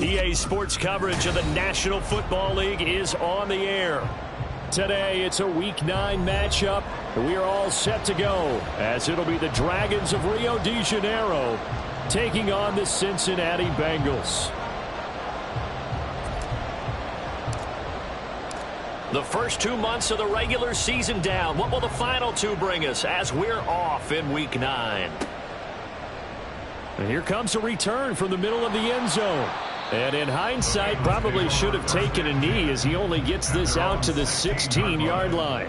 EA Sports coverage of the National Football League is on the air. Today, it's a Week 9 matchup. We are all set to go, as it'll be the Dragons of Rio de Janeiro taking on the Cincinnati Bengals. The first 2 months of the regular season down. What will the final 2 bring us as we're off in Week 9? And here comes a return from the middle of the end zone. And in hindsight, probably should have taken a knee as he only gets this out to the 16-yard line.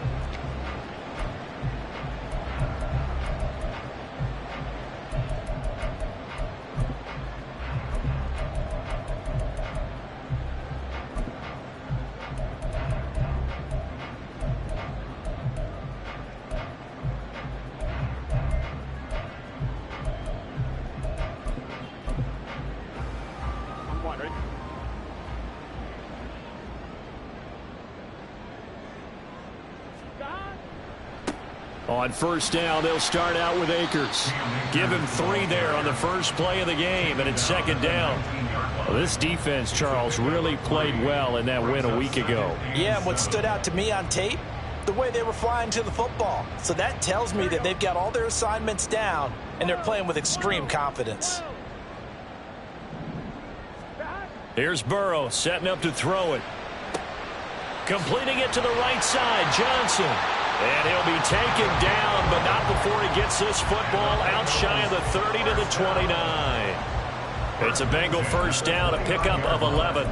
On first down, they'll start out with Akers. Give him 3 there on the first play of the game, and it's second down. Well, this defense, Charles, really played well in that win a week ago. Yeah, and what stood out to me on tape, the way they were flying to the football. So that tells me that they've got all their assignments down, and they're playing with extreme confidence. Here's Burrow setting up to throw it. Completing it to the right side, Johnson. And he'll be taken down, but not before he gets this football out shy of the 30 to the 29. It's a Bengal first down, a pickup of 11.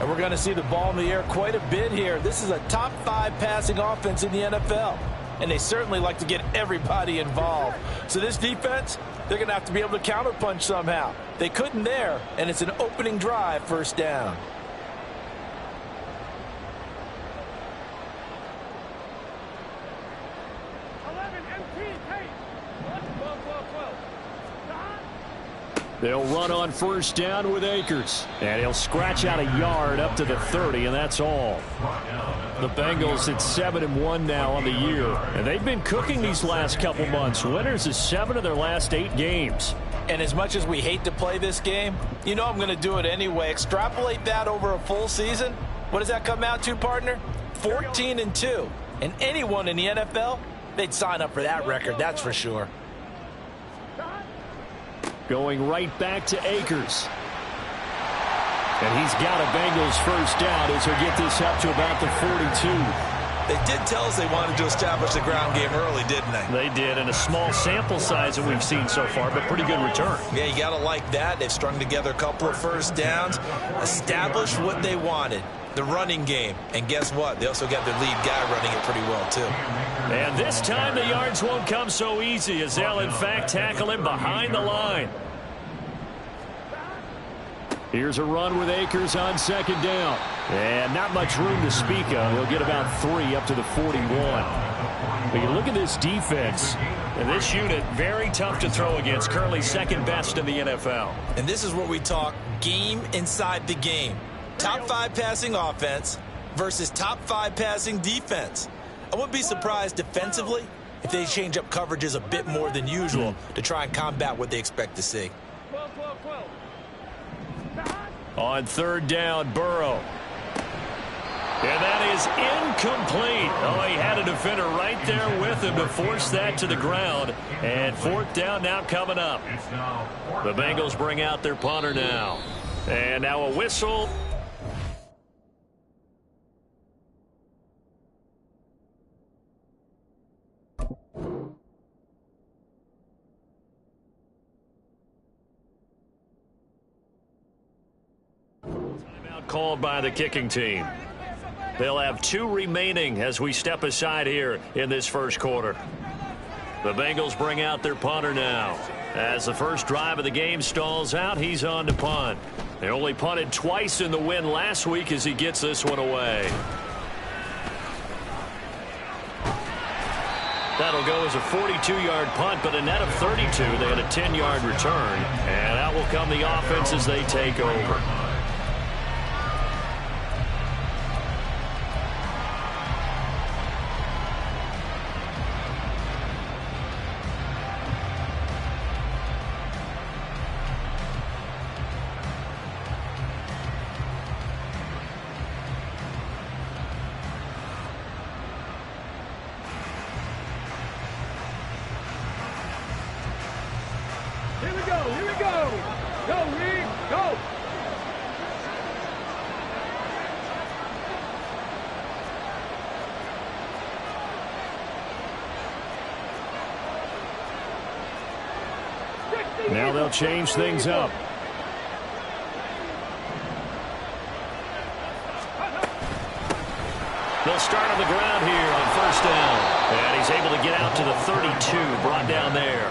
And we're going to see the ball in the air quite a bit here. This is a top 5 passing offense in the NFL. And they certainly like to get everybody involved. So this defense, they're going to have to be able to counterpunch somehow. They couldn't there, and it's an opening drive first down. They'll run on first down with Akers. And he'll scratch out a yard up to the 30, and that's all. The Bengals at 7-1 now on the year. And they've been cooking these last couple months. Winners is 7 of their last 8 games. And as much as we hate to play this game, you know I'm going to do it anyway. Extrapolate that over a full season. What does that come out to, partner? 14-2. And anyone in the NFL, they'd sign up for that record, that's for sure. Going right back to Akers. And he's got a Bengals first down as he'll get this up to about the 42. They did tell us they wanted to establish the ground game early, didn't they? They did, and a small sample size that we've seen so far, but pretty good return. Yeah, you got to like that. They've strung together a couple of first downs, established what they wanted, the running game. And guess what? They also got their lead guy running it pretty well, too. And this time the yards won't come so easy as they'll, in fact, tackle him behind the line. Here's a run with Akers on second down. And not much room to speak of. He'll get about 3 up to the 41. But you look at this defense, and this unit, very tough to throw against, currently second best in the NFL. And this is where we talk game inside the game. Top 5 passing offense versus top 5 passing defense. I wouldn't be surprised defensively if they change up coverages a bit more than usual to try and combat what they expect to see. On third down, Burrow. And that is incomplete. Oh, he had a defender right there with him to force that to the ground. And fourth down now coming up. The Bengals bring out their punter now. And now a whistle. Timeout called by the kicking team. They'll have 2 remaining as we step aside here in this first quarter. The Bengals bring out their punter now. As the first drive of the game stalls out, he's on to punt. They only punted twice in the win last week as he gets this one away. That'll go as a 42-yard punt, but a net of 32. They had a 10-yard return. And out will come the offense as they take over. Here we go. Go, Reed. Go. Now they'll change things up. They'll start on the ground here on first down. And he's able to get out to the 32, brought down there.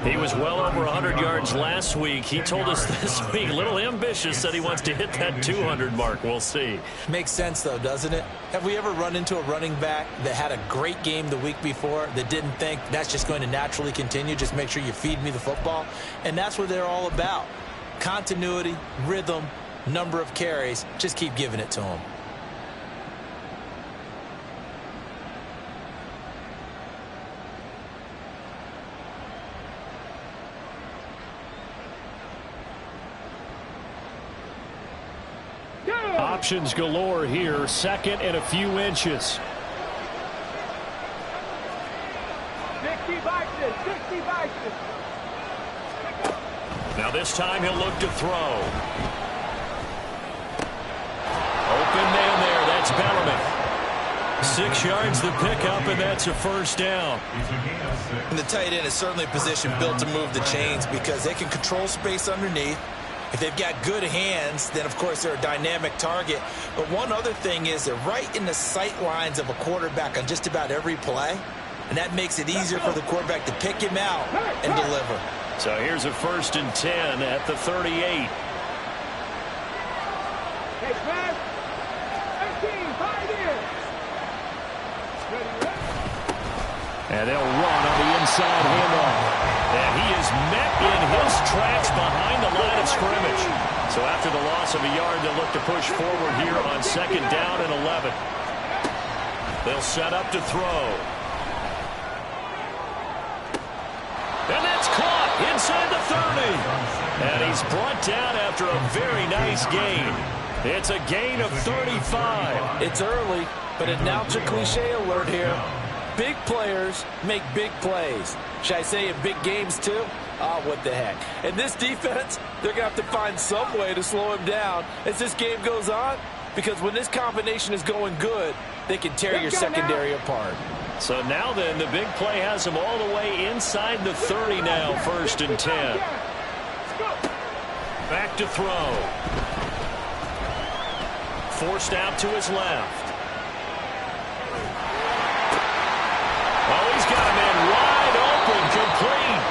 He was well over 100 yards last week. He told us this week, a little ambitious, that he wants to hit that 200 mark. We'll see. Makes sense, though, doesn't it? Have we ever run into a running back that had a great game the week before that didn't think that's just going to naturally continue? Just make sure you feed me the football. And that's what they're all about. Continuity, rhythm, number of carries. Just keep giving it to them. Options galore here. Second and a few inches. 60 boxes. 60 boxes. Now this time he'll look to throw. Open man there. That's Bellamy. 6 yards the pickup, and that's a first down. And the tight end is certainly a position built to move the chains because they can control space underneath. If they've got good hands, then, of course, they're a dynamic target. But one other thing is they're right in the sight lines of a quarterback on just about every play, and that makes it easier for the quarterback to pick him out and deliver. So here's a 1st and 10 at the 38. Hey, pass. 13, 5 in. And they'll run on the inside handoff. And he is met in his tracks behind the line of scrimmage. So after the loss of a yard, they'll look to push forward here on 2nd down and 11. They'll set up to throw. And that's caught inside the 30. And he's brought down after a very nice gain. It's a gain of 35. It's early, but announcer cliche alert here. Big players make big plays. Should I say in big games too? Oh, what the heck. And this defense, they're going to have to find some way to slow him down as this game goes on, because when this combination is going good, they can tear your secondary apart. So now then, the big play has him all the way inside the 30 now, 1st and 10. Back to throw. Forced out to his left. Oh, he's got a man wide open, complete.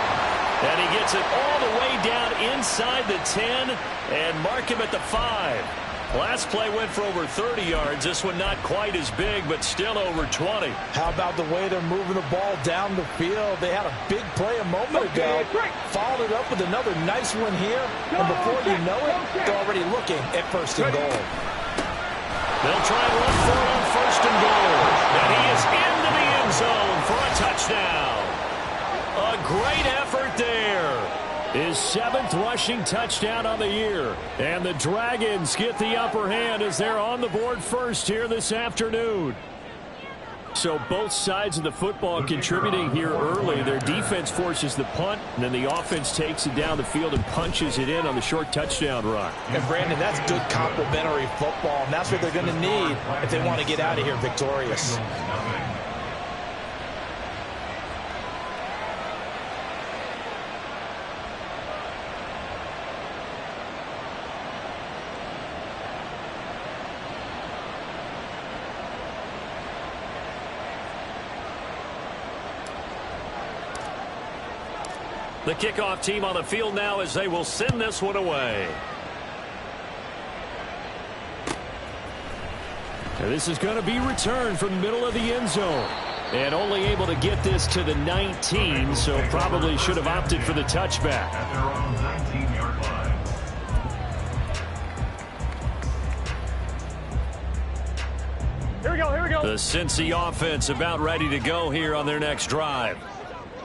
And he gets it all the way down inside the 10 and mark him at the 5. Last play went for over 30 yards. This one not quite as big, but still over 20. How about the way they're moving the ball down the field? They had a big play a moment ago. Followed it up with another nice one here. And before you know it, they're already looking at 1st and goal. They'll try and run for it on 1st and goal. And he is into the end zone for a touchdown. A great effort there. His 7th rushing touchdown on the year. And the Dragons get the upper hand as they're on the board first here this afternoon. So both sides of the football contributing here early. Their defense forces the punt, and then the offense takes it down the field and punches it in on the short touchdown run. And, Brandon, that's good complementary football, and that's what they're going to need if they want to get out of here victorious. The kickoff team on the field now as they will send this one away. And this is going to be returned from the middle of the end zone. And only able to get this to the 19, so probably should have opted for the touchback. At their own 19-yard line. Here we go, here we go. The Cincy offense about ready to go here on their next drive.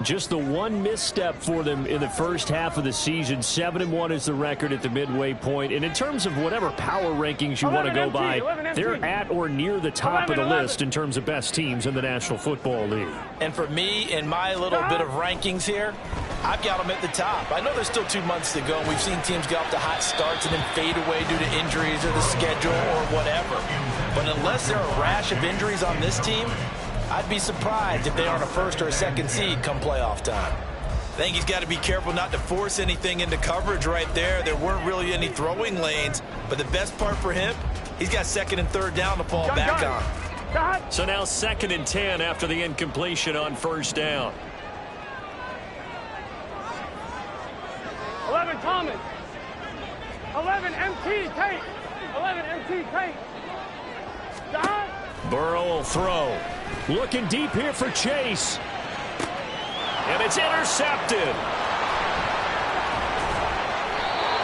Just the one misstep for them in the first half of the season. 7-1 is the record at the midway point. And in terms of whatever power rankings you want to go by, they're at or near the top of the list in terms of best teams in the National Football League. And for me, in my little bit of rankings here, I've got them at the top. I know there's still 2 months to go. We've seen teams get off to hot starts and then fade away due to injuries or the schedule or whatever. But unless there are a rash of injuries on this team, I'd be surprised if they aren't a first or a second seed come playoff time. I think he's got to be careful not to force anything into coverage right there. There weren't really any throwing lanes, but the best part for him, he's got second and third down to fall back on. So now 2nd and 10 after the incompletion on first down. 11 Thomas. 11 MT Tate. 11 MT Tate. Dot. Burrow will throw. Looking deep here for Chase. And it's intercepted.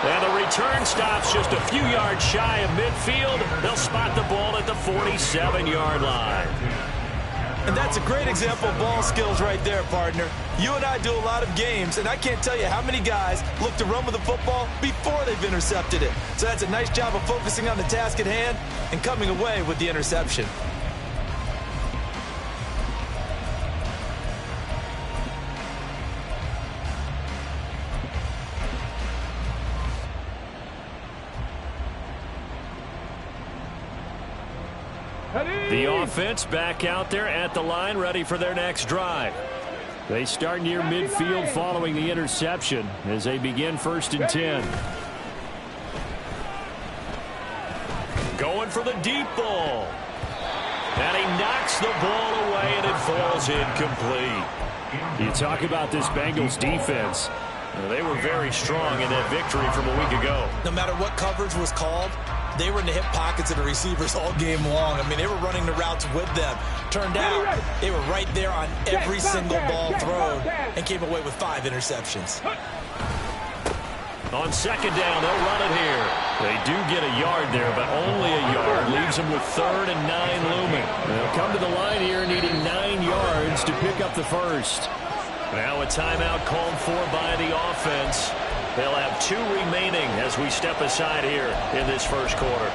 And the return stops just a few yards shy of midfield. They'll spot the ball at the 47-yard line. And that's a great example of ball skills right there, partner. You and I do a lot of games, and I can't tell you how many guys look to run with the football before they've intercepted it. So that's a nice job of focusing on the task at hand and coming away with the interception. The offense back out there at the line, ready for their next drive. They start near midfield following the interception as they begin 1st and 10. Going for the deep ball. And he knocks the ball away, and it falls incomplete. You talk about this Bengals defense. They were very strong in that victory from a week ago. No matter what coverage was called, they were in the hip pockets of the receivers all game long. I mean, they were running the routes with them. Turned out, they were right there on every single ball thrown and came away with 5 interceptions. On 2nd down, they'll run it here. They do get a yard there, but only a yard. Leaves them with 3rd and 9 looming. They'll come to the line here needing 9 yards to pick up the first. Now a timeout called for by the offense. They'll have 2 remaining as we step aside here in this first quarter.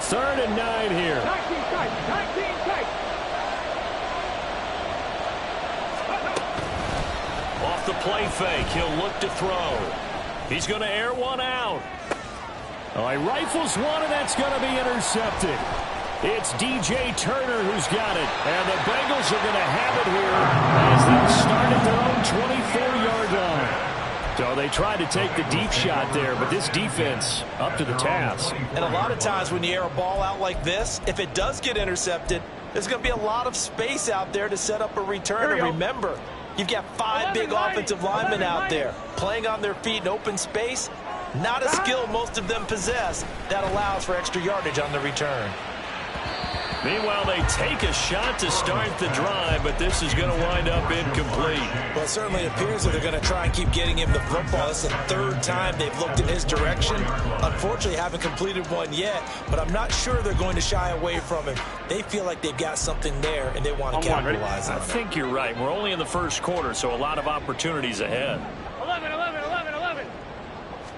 Third and 9 here. 19 tight. 19 tight. Off the play fake, he'll look to throw. He's going to air one out. Oh, he rifles one, and that's going to be intercepted. It's DJ Turner who's got it. And the Bengals are going to have it here as they'll start at their own 24-yard line. So they tried to take the deep shot there, but this defense up to the task. And a lot of times when you air a ball out like this, if it does get intercepted, there's going to be a lot of space out there to set up a return. And remember, you've got 5 big offensive linemen out there playing on their feet in open space. Not a skill most of them possess that allows for extra yardage on the return. Meanwhile, they take a shot to start the drive, but this is going to wind up incomplete. Well, it certainly appears that they're going to try and keep getting him the football. It's the 3rd time they've looked in his direction. Unfortunately, haven't completed one yet, but I'm not sure they're going to shy away from him. They feel like they've got something there, and they want to capitalize on it. I think you're right. We're only in the first quarter, so a lot of opportunities ahead. 11, 11, 11, 11.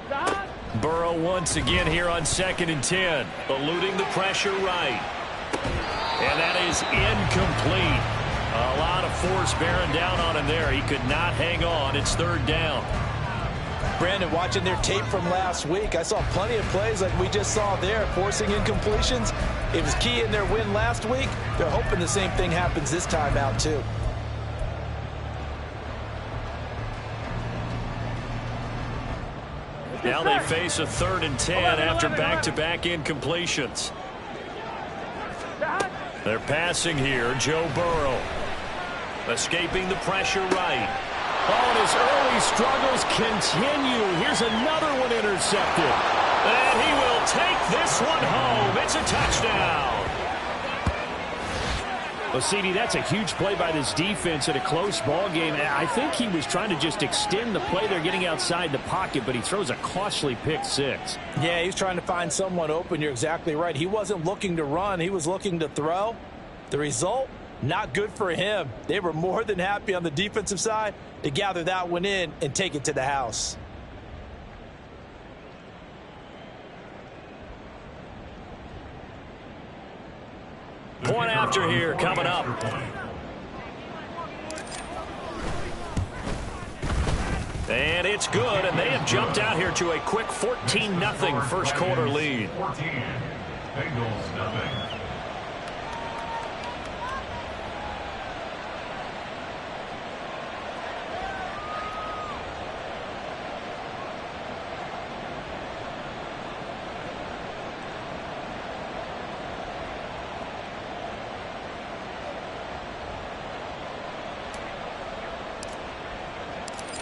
Dot. Burrow once again here on 2nd and 10, eluding the pressure right. And that is incomplete. A lot of force bearing down on him there. He could not hang on. It's 3rd down. Brandon, watching their tape from last week, I saw plenty of plays like we just saw there, forcing incompletions. It was key in their win last week. They're hoping the same thing happens this time out, too. Now they face a 3rd and 10 after back-to-back incompletions. They're passing here. Joe Burrow escaping the pressure right. Oh, and his early struggles continue. Here's another one intercepted. And he will take this one home. It's a touchdown. Well, CD, that's a huge play by this defense in a close ball game. I think he was trying to just extend the play. They're getting outside the pocket, but he throws a costly pick 6. Yeah, he's trying to find someone open. You're exactly right. He wasn't looking to run. He was looking to throw. The result, not good for him. They were more than happy on the defensive side to gather that one in and take it to the house. Point after here coming up. And it's good, and they have jumped out here to a quick 14-0 first quarter lead. 14. Bengals nothing.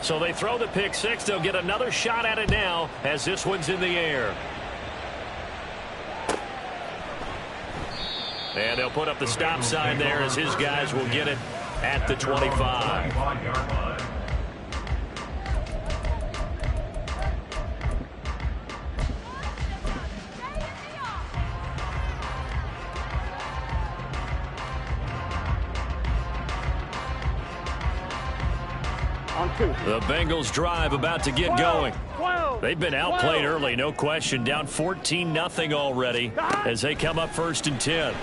So they throw the pick six. They'll get another shot at it now as this one's in the air. And they'll put up the stop sign there as his guys will get it at the 25. 25-yard line. The Bengals drive about to get going. They've been outplayed early, no question. Down 14-0 already as they come up 1st and 10.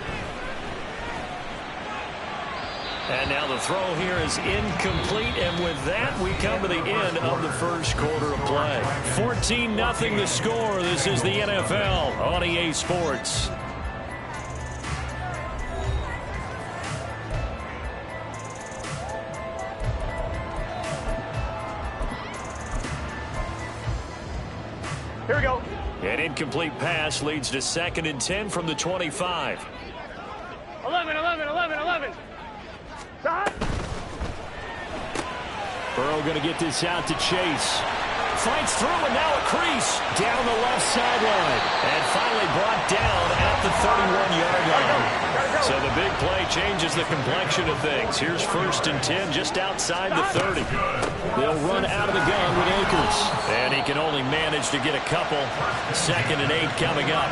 And now the throw here is incomplete, and with that we come to the end of the first quarter of play. 14-0 the score. This is the NFL on EA Sports. Here we go. An incomplete pass leads to 2nd and 10 from the 25. 11. Burrow going to get this out to Chase. Fights through, and now a crease down the left sideline. And finally brought down at the 31-yard line. So the big play changes the complexion of things. Here's 1st and 10 just outside the 30. They'll run out of the gun with Akers. And he can only manage to get a couple. 2nd and 8 coming up.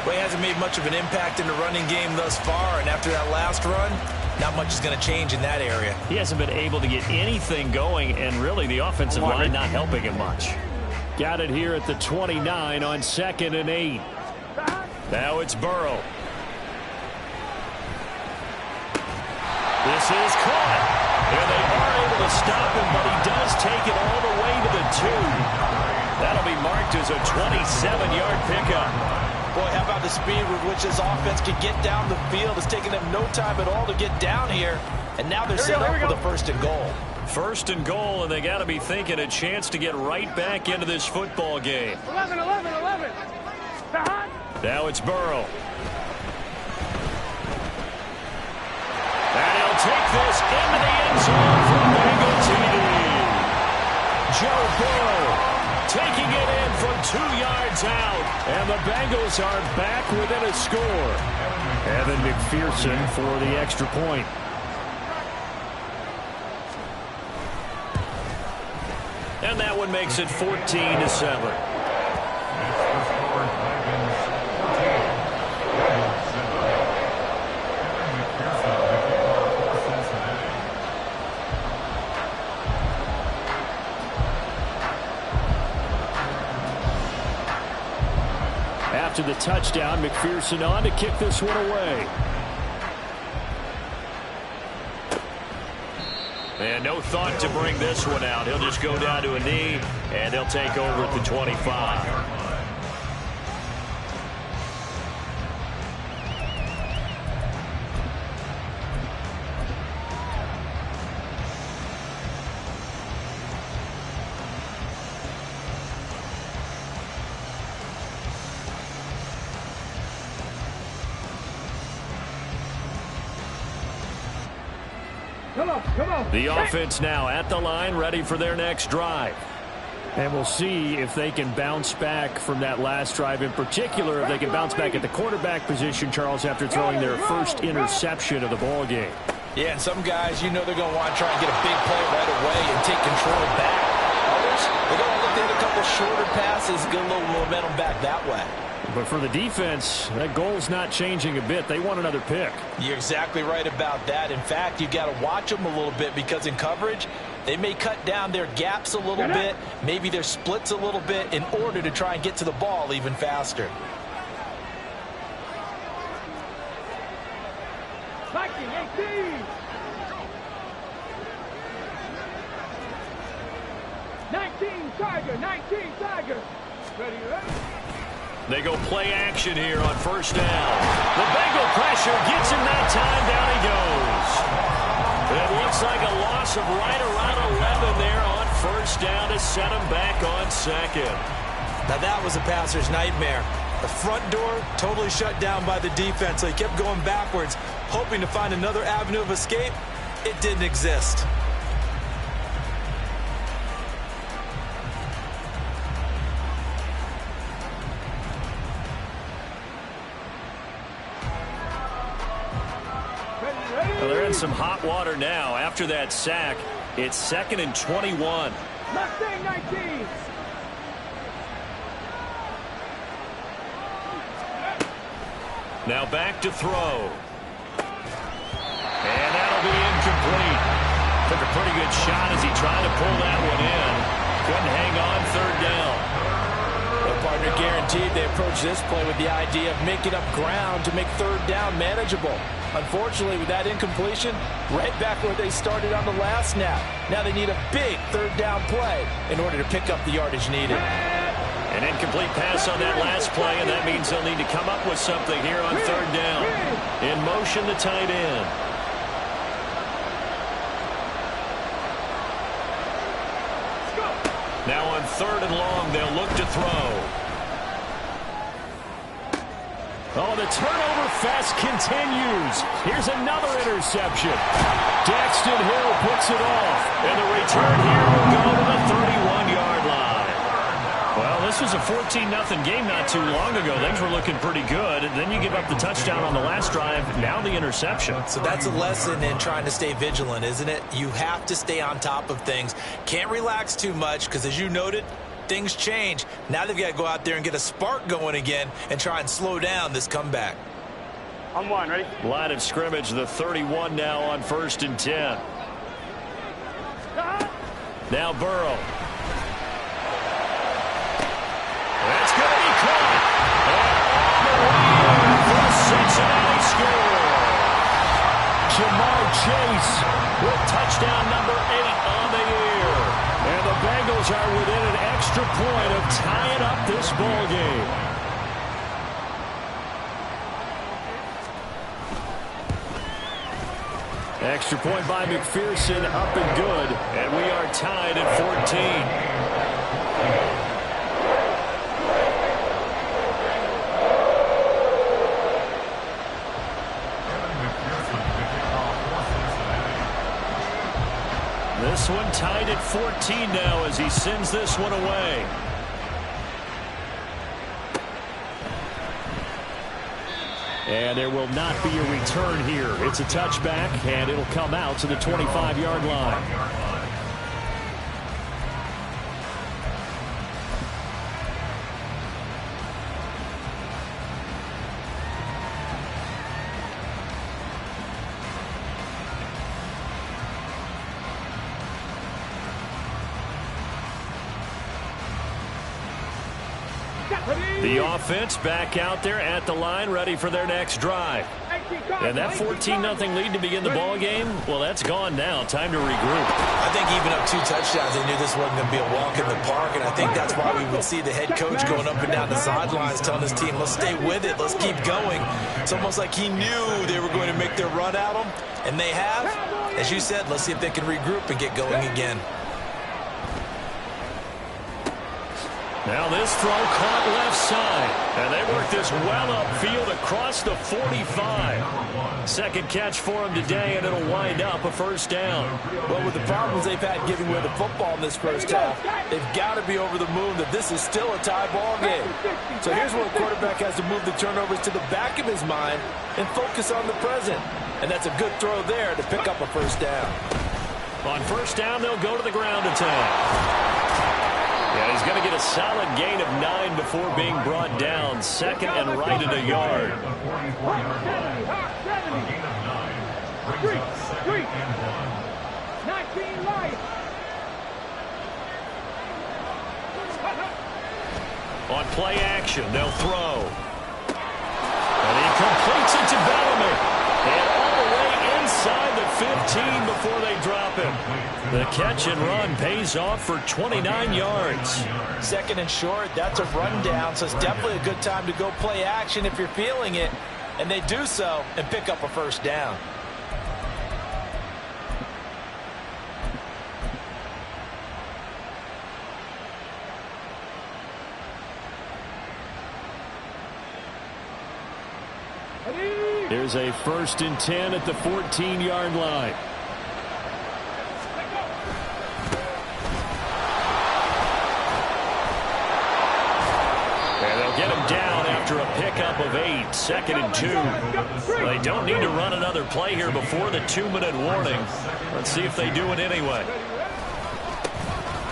Well, he hasn't made much of an impact in the running game thus far, and after that last run, not much is going to change in that area. He hasn't been able to get anything going, and really the offensive line not helping him much. Got it here at the 29 on 2nd and 8. Now it's Burrow. This is caught. And they are able to stop him, but he does take it all the way to the 2. That'll be marked as a 27-yard pickup. Boy, how about the speed with which this offense can get down the field? It's taken them no time at all to get down here. And now they're set up for the 1st and goal. 1st and goal, and they got to be thinking a chance to get right back into this football game. 11. Now it's Burrow. And he'll take this into the end zone for Bengal TD. Joe Burrow taking it in from 2 yards out. And the Bengals are back within a score. Evan McPherson for the extra point. And that one makes it 14-7. After the touchdown, McPherson on to kick this one away. And no thought to bring this one out. He'll just go down to a knee, and they'll take over at the 25. The offense now at the line, ready for their next drive. And we'll see if they can bounce back from that last drive. In particular, if they can bounce back at the quarterback position, Charles, after throwing their first interception of the ball game. Yeah, and some guys, you know they're going to want to try and get a big play right away and take control back. Others, they're going to look to hit a couple shorter passes, get a little momentum back that way. But for the defense, that goal's not changing a bit. They want another pick. You're exactly right about that. In fact, you've got to watch them a little bit because in coverage, they may cut down their gaps a little bit, maybe their splits a little bit in order to try and get to the ball even faster. Viking 18. 19 Tiger, 19 Tiger. Ready, ready. They go play action here on first down. The Bengal pressure gets him that time. Down he goes. It looks like a loss of right around 11 there on first down to set him back on second. Now that was a passer's nightmare. The front door totally shut down by the defense, so he kept going backwards, hoping to find another avenue of escape. It didn't exist. Well, they're in some hot water now. After that sack, it's 2nd and 21. Mustang 19. Now back to throw. And that'll be incomplete. Took a pretty good shot as he tried to pull that one in. Couldn't hang on third down. Their partner guaranteed they approach this play with the idea of making up ground to make third down manageable. Unfortunately, with that incompletion, right back where they started on the last snap. Now they need a big third down play in order to pick up the yardage needed. An incomplete pass on that last play, and that means they'll need to come up with something here on third down. In motion, the tight end. Now on 3rd and long, they'll look to throw. Oh, the turnover fest continues. Here's another interception. Daxton Hill puts it off. And the return here will go to the 31-yard line. Well, this was a 14-0 game not too long ago. Things were looking pretty good. And then you give up the touchdown on the last drive. Now the interception. So that's a lesson in trying to stay vigilant, isn't it? You have to stay on top of things. Can't relax too much because, as you noted, things change. Now they've got to go out there and get a spark going again and try and slow down this comeback. On one, ready? Line of scrimmage, the 31 now on 1st and 10. Now Burrow. That's going to be caught. And for a Cincinnati score. Jamar Chase with touchdown number 8 on the year. And the Bengals are within an extra point of tying up this ball game. Extra point by McPherson, up and good. And we are tied at 14. This one tied at 14 now as he sends this one away. And there will not be a return here. It's a touchback, and it'll come out to the 25-yard line. The offense back out there at the line, ready for their next drive. And that 14-0 lead to begin the ball game, well, that's gone now. Time to regroup. I think even up 2 touchdowns, they knew this wasn't going to be a walk in the park, and I think that's why we would see the head coach going up and down the sidelines telling his team, let's stay with it, let's keep going. It's almost like he knew they were going to make their run at him, and they have. As you said, let's see if they can regroup and get going again. Now this throw caught left side. And they work this well upfield across the 45. Second catch for him today, and it'll wind up a first down. Well, with the problems they've had giving away the football in this first half, they've got to be over the moon that this is still a tie ball game. So here's where the quarterback has to move the turnovers to the back of his mind and focus on the present. And that's a good throw there to pick up a first down. On first down, they'll go to the ground attack. Yeah, he's going to get a solid gain of 9 before being brought down. Second and right at a yard. 19 right. On play action, they'll throw. And he completes it to Bellamy. And all the way The catch and run pays off for 29 yards. Second and short, that's a rundown, so it's definitely a good time to go play action if you're feeling it. And they do so and pick up a first down. Here's a 1st and 10 at the 14-yard line. And they'll get him down after a pickup of 8, 2nd and 2. They don't need to run another play here before the 2-minute warning. Let's see if they do it anyway.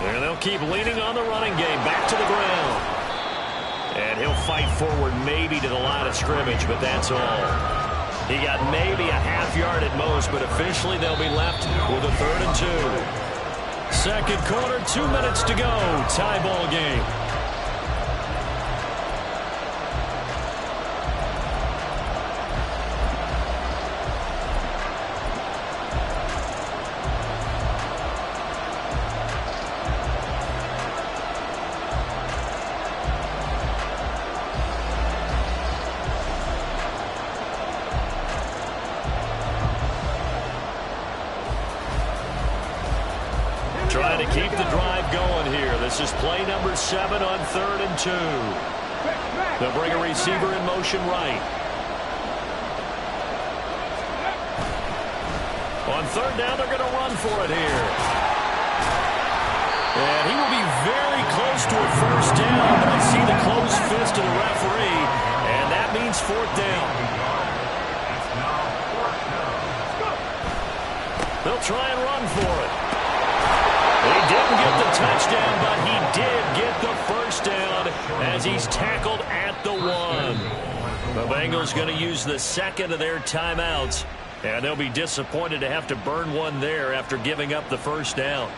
And they'll keep leaning on the running game. Back to the ground. And he'll fight forward maybe to the line of scrimmage, but that's all. He got maybe a half yard at most, but officially they'll be left with a 3rd and 2. Second quarter, 2 minutes to go. Tie ball game. Trying to keep the drive going here. This is play number 7 on 3rd and 2. They'll bring a receiver in motion right. On 3rd down, they're going to run for it here. And he will be very close to a first down, but I see the closed fist of the referee, and that means 4th down. They'll try and run for it. He didn't get the touchdown, but he did get the first down as he's tackled at the 1. The Bengals going to use the 2nd of their timeouts, and they'll be disappointed to have to burn one there after giving up the first down.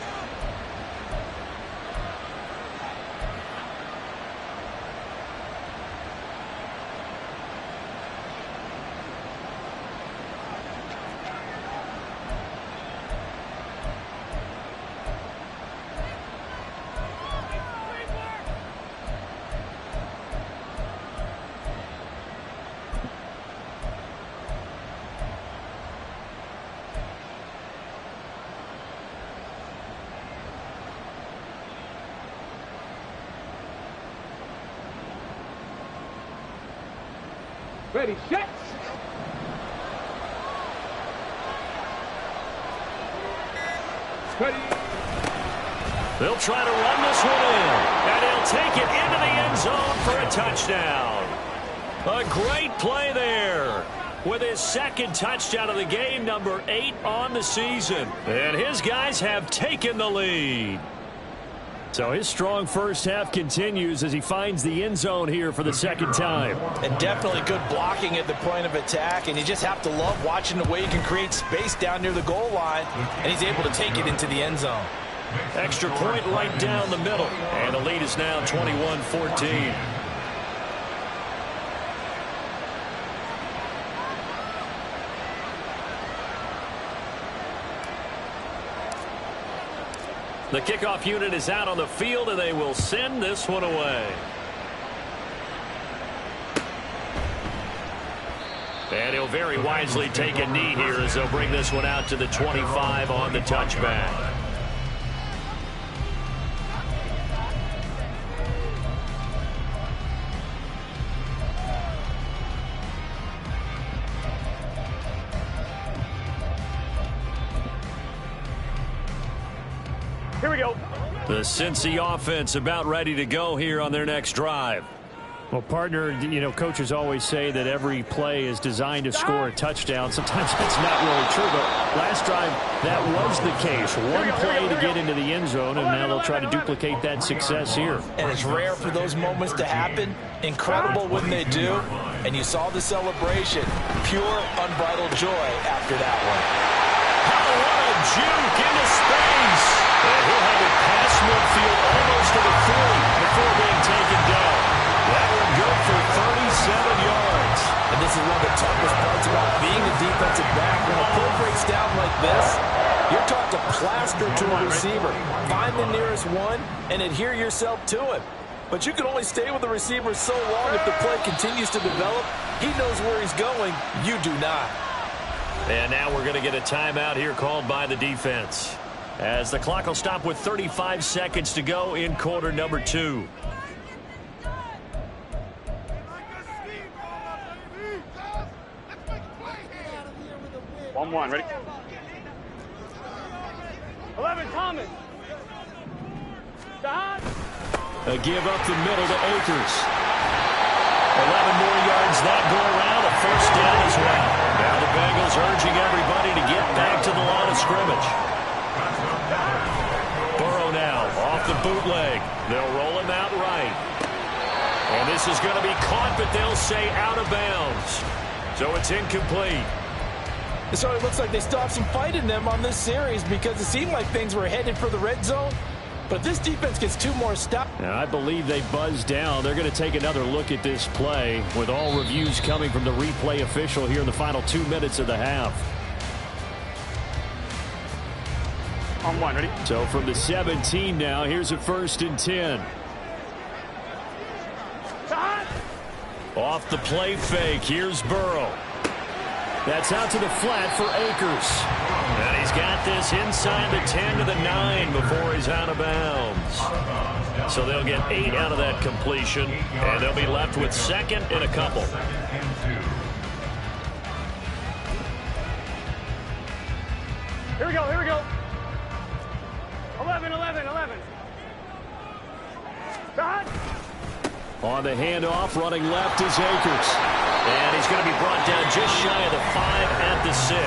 Ready, set. Ready. They'll try to run this one in, and he'll take it into the end zone for a touchdown. A great play there with his 2nd touchdown of the game, number 8 on the season. And his guys have taken the lead. So his strong first half continues as he finds the end zone here for the 2nd time. And definitely good blocking at the point of attack, and you just have to love watching the way he can create space down near the goal line, and he's able to take it into the end zone. Extra point right down the middle, and the lead is now 21-14. The kickoff unit is out on the field, and they will send this one away. And he'll very wisely take a knee here as they'll bring this one out to the 25 on the touchback. Here we go. The Cincy offense about ready to go here on their next drive. Well, partner, you know, coaches always say that every play is designed to score a touchdown. Sometimes that's not really true, but last drive, that was the case. One play to get into the end zone, and now they'll try to duplicate that success here. And it's rare for those moments to happen. Incredible when they do. And you saw the celebration. Pure, unbridled joy after that one. Oh, what a juke into space. And he'll have it past midfield almost to the 40 before being taken down. That one good for 37 yards. And this is one of the toughest parts about being a defensive back. When a play breaks down like this, you're taught to plaster to a receiver. Find the nearest one and adhere yourself to him. But you can only stay with the receiver so long if the play continues to develop. He knows where he's going. You do not. And now we're going to get a timeout here called by the defense, as the clock will stop with 35 seconds to go in quarter number 2. One, ready? 11, Thomas. Stop. A give up the middle to Akers. 11 more yards that go around, a first down as well. Now the Bengals urging everybody to get back to the line of scrimmage. Burrow now off the bootleg. They'll roll him out right. And this is going to be caught, but they'll say out of bounds. So it's incomplete. So it looks like they still have some fight in them on this series, because it seemed like things were headed for the red zone. But this defense gets 2 more stops. I believe they buzzed down. They're going to take another look at this play, with all reviews coming from the replay official here in the final 2 minutes of the half. On 1, ready? So from the 17 now, here's a 1st and 10. Stop. Off the play fake, here's Burrow. That's out to the flat for Akers. And he's got this inside the 10 to the 9 before he's out of bounds. So they'll get 8 out of that completion, and they'll be left with 2nd and a couple. Here we go, here we go. 11. Stop. On the handoff, running left is Akers. And he's going to be brought down just shy of the 5 at the 6.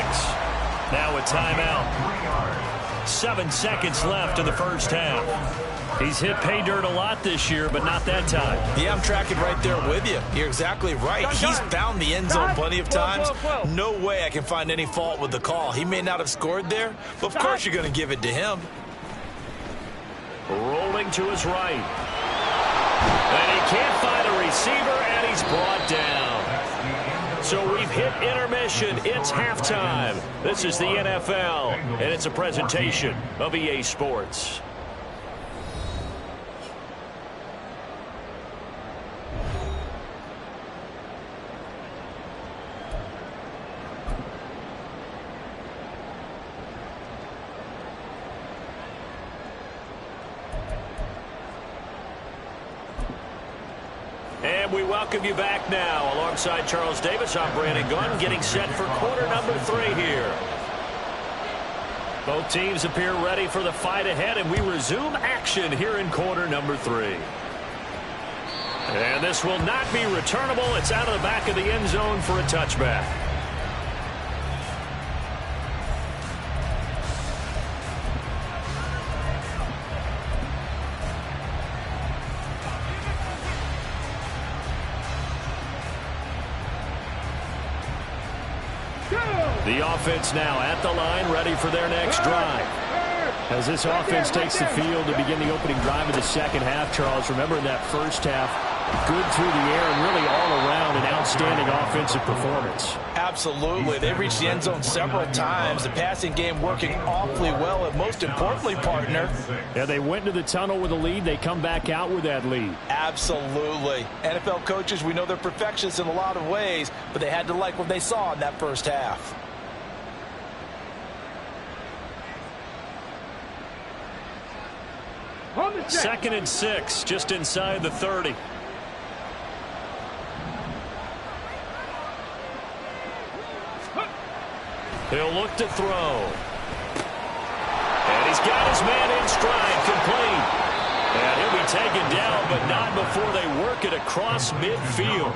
Now a timeout. 7 seconds left in the first half. He's hit pay dirt a lot this year, but not that time. Yeah, I'm tracking right there with you. You're exactly right. He's found the end zone plenty of times. No way I can find any fault with the call. He may not have scored there, but of course you're going to give it to him. Rolling to his right. And he can't find a receiver, and he's brought down. So we've hit intermission. It's halftime. This is the NFL, and it's a presentation of EA Sports. And we welcome you back now. Alongside Charles Davis, I'm Brandon Gunn, getting set for quarter number 3 here. Both teams appear ready for the fight ahead, and we resume action here in quarter number 3. And this will not be returnable. It's out of the back of the end zone for a touchback. The offense now at the line, ready for their next drive. As this offense takes the field to begin the opening drive of the second half, Charles, remember in that first half, good through the air and really all around an outstanding offensive performance. Absolutely. They reached the end zone several times. The passing game working awfully well, and most importantly, partner. Yeah, they went into the tunnel with a lead. They come back out with that lead. Absolutely. NFL coaches, we know they're perfectionists in a lot of ways, but they had to like what they saw in that first half. Second and 6, just inside the 30. He'll look to throw. And he's got his man in stride, complete. And he'll be taken down, but not before they work it across midfield.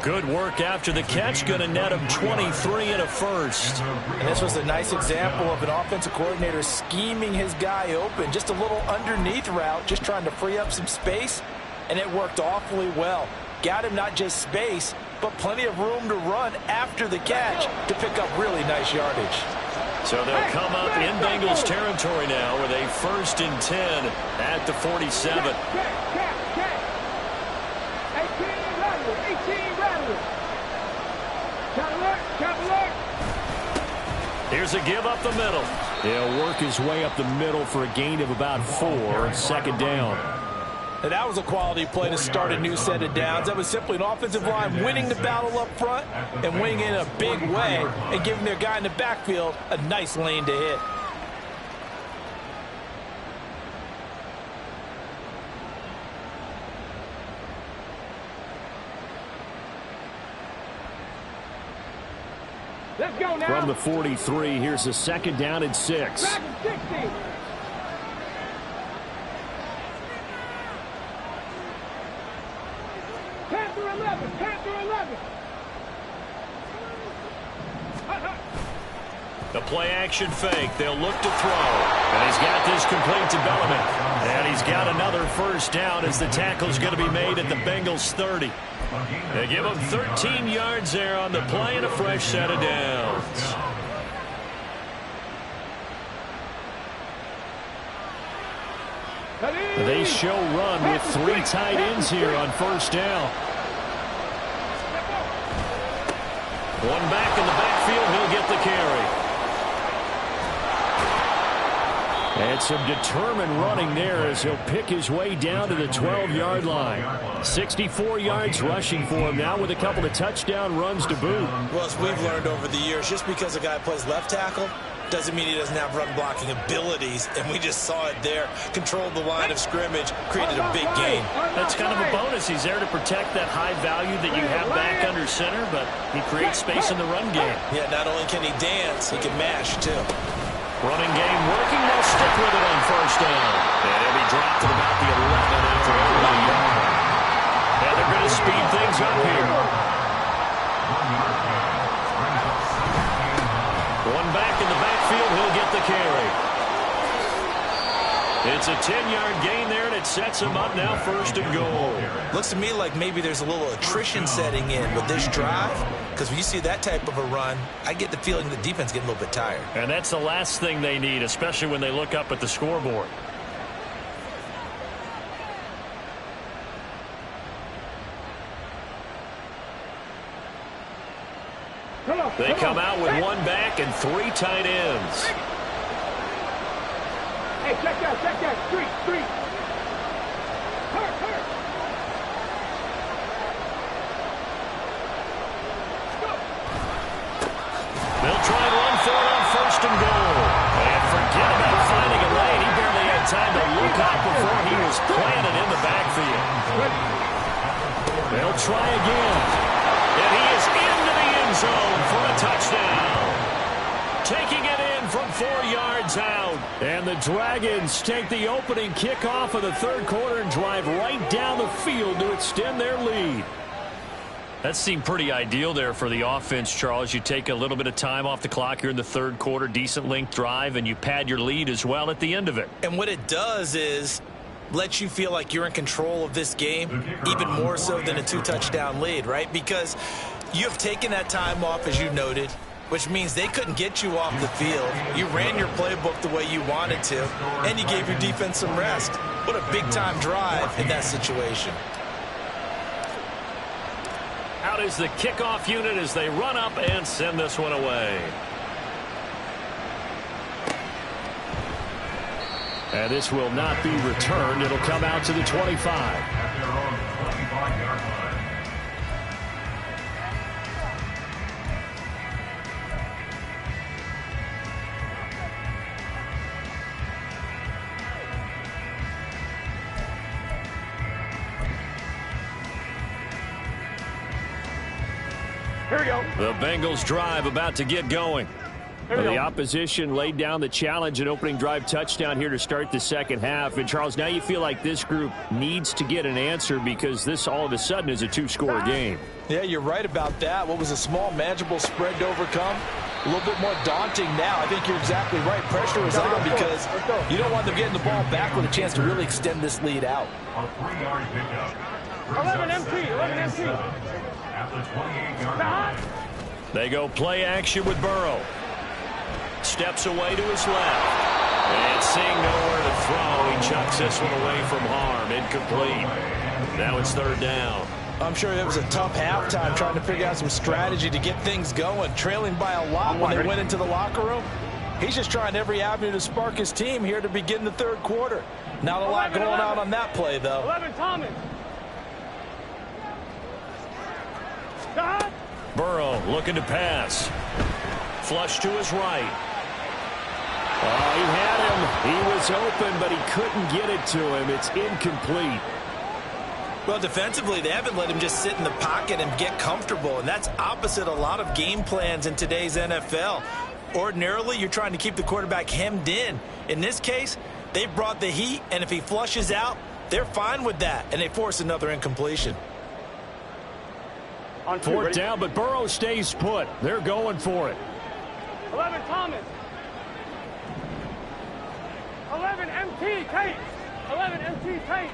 Good work after the catch, going to net him 23 and a first. And this was a nice example of an offensive coordinator scheming his guy open. Just a little underneath route, just trying to free up some space, and it worked awfully well. Got him not just space, but plenty of room to run after the catch to pick up really nice yardage. So they'll come up in Bengals territory now with a 1st and 10 at the 47. 18 rattlers. Count alert. Here's a give up the middle. He'll work his way up the middle for a gain of about 4. Second down. And that was a quality play to start a new set of downs. That was simply an offensive line winning the battle up front and winning in a big way and giving their guy in the backfield a nice lane to hit. Let's go now. From the 43, here's a second down and 6. Back at 60. Panther 11. Panther 11. The play-action fake. They'll look to throw. And he's got this complete to Bellamy. And he's got another first down as the tackle's going to be made at the Bengals 30. They give him 13 yards there on the play and a fresh set of downs. They show run with 3 tight ends here on first down. One back in the backfield. He'll get the carry. And some determined running there as he'll pick his way down to the 12-yard line. 64 yards rushing for him now with a couple of touchdown runs to boot. Well, as we've learned over the years, just because a guy plays left tackle doesn't mean he doesn't have run blocking abilities, and we just saw it there. Controlled the line of scrimmage, created a big gain. That's kind of a bonus. He's there to protect that high value that you have back under center, but he creates space in the run game. Yeah, not only can he dance, he can mash, too. Running game working. They'll stick with it on first down. And he'll be dropped at about the 11 after over a yard. And they're going to speed things up here. One back in the backfield. He'll get the carry. It's a 10-yard gain there, and it sets him up now first and goal. Looks to me like maybe there's a little attrition setting in with this drive, because when you see that type of a run, I get the feeling the defense getting a little bit tired. And that's the last thing they need, especially when they look up at the scoreboard. They come out with one back and 3 tight ends. Hey, check that. Street. Hurt. They'll try and run for it on first and goal. And forget about finding a lane. He barely had time to look up before he was planted in the backfield. They'll try again. And he is into the end zone for a touchdown. Taking it in from 4 yards out. And the Dragons take the opening kickoff of the third quarter and drive right down the field to extend their lead. That seemed pretty ideal there for the offense, Charles. You take a little bit of time off the clock here in the third quarter, decent length drive, and you pad your lead as well at the end of it. And what it does is let you feel like you're in control of this game, even more so than a 2-touchdown lead, right? Because you have taken that time off, as you noted, which means they couldn't get you off the field. You ran your playbook the way you wanted to, and you gave your defense some rest. What a big-time drive in that situation. Out is the kickoff unit as they run up and send this one away. And this will not be returned. It'll come out to the 25. At their own 25-yard line. Here we go. The Bengals drive about to get going. The opposition laid down the challenge and opening drive touchdown here to start the second half. And, Charles, now you feel like this group needs to get an answer because this all of a sudden is a 2-score game. Yeah, you're right about that. What was a small, manageable spread to overcome, a little bit more daunting now. I think you're exactly right. Pressure is on because you don't want them getting the ball back with a chance to really extend this lead out. A 3-yard pickup. 11 empty. At the 28-yard line. They go play action with Burrow. Steps away to his left. And seeing nowhere to throw, he chucks this one away from harm. Incomplete. Now it's third down. I'm sure it was a tough halftime trying to figure out some strategy to get things going. Trailing by a lot when they went into the locker room. He's just trying every avenue to spark his team here to begin the third quarter. Not a lot going on that play, though. 11, Thomas. Burrow looking to pass. Flush to his right. Oh, he had him. He was open, but he couldn't get it to him. It's incomplete. Well, defensively, they haven't let him just sit in the pocket and get comfortable, and that's opposite a lot of game plans in today's NFL. Ordinarily, you're trying to keep the quarterback hemmed in. In this case, they brought the heat, and if he flushes out, they're fine with that, and they force another incompletion. Fourth down, but Burrow stays put. They're going for it. 11, Thomas. 11, MT, Tate. 11, MT, Tate.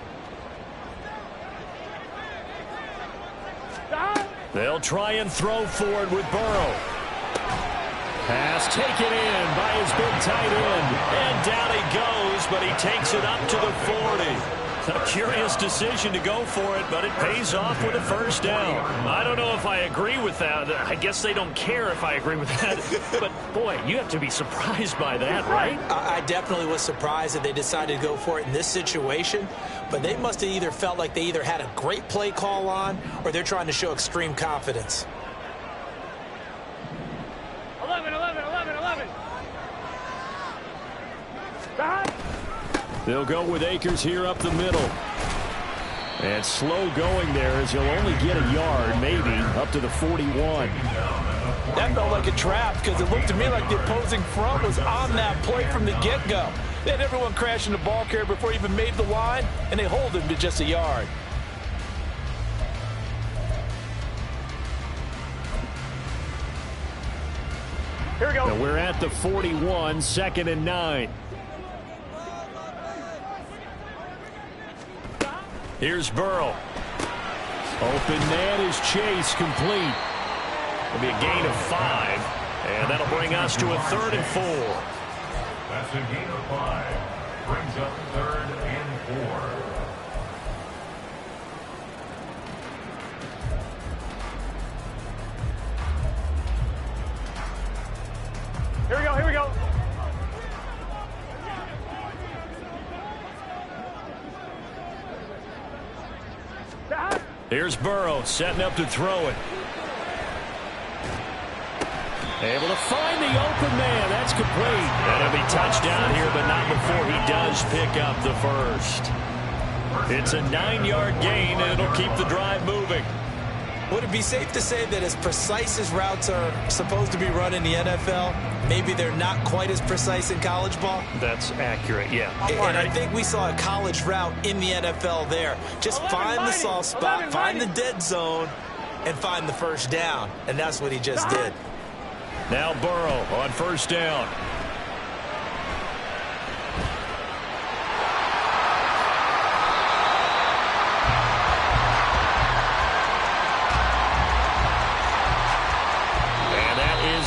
They'll try and throw forward with Burrow. Pass taken in by his big tight end. And down he goes, but he takes it up to the 40. A curious decision to go for it, but it pays off with a first down. I don't know if I agree with that. I guess they don't care if I agree with that. But, boy, you have to be surprised by that, right? I definitely was surprised that they decided to go for it in this situation, but they must have either felt like they either had a great play call on or they're trying to show extreme confidence. 11, 11, 11, 11. They'll go with Akers here up the middle. And slow going there as he'll only get a yard, maybe, up to the 41. That felt like a trap because it looked to me like the opposing front was on that play from the get-go. They had everyone crashing the ball carrier before he even made the line, and they hold him to just a yard. Here we go. Now we're at the 41, 2nd and 9. Here's Burrow. Open man is Chase, complete. It'll be a gain of 5, and that'll bring us to a 3rd and 4. That's a gain of 5. Brings up 3rd and 4. Here we go, here we go. Here's Burrow setting up to throw it. Able to find the open man. That's complete. And it'll be touchdown here, but not before he does pick up the first. It's a 9-yard gain, and it'll keep the drive moving. Would it be safe to say that as precise as routes are supposed to be run in the NFL, maybe they're not quite as precise in college ball? That's accurate, yeah. And I think we saw a college route in the NFL there. Just find the soft spot, find the dead zone, and find the first down. And that's what he just did. Now Burrow on first down.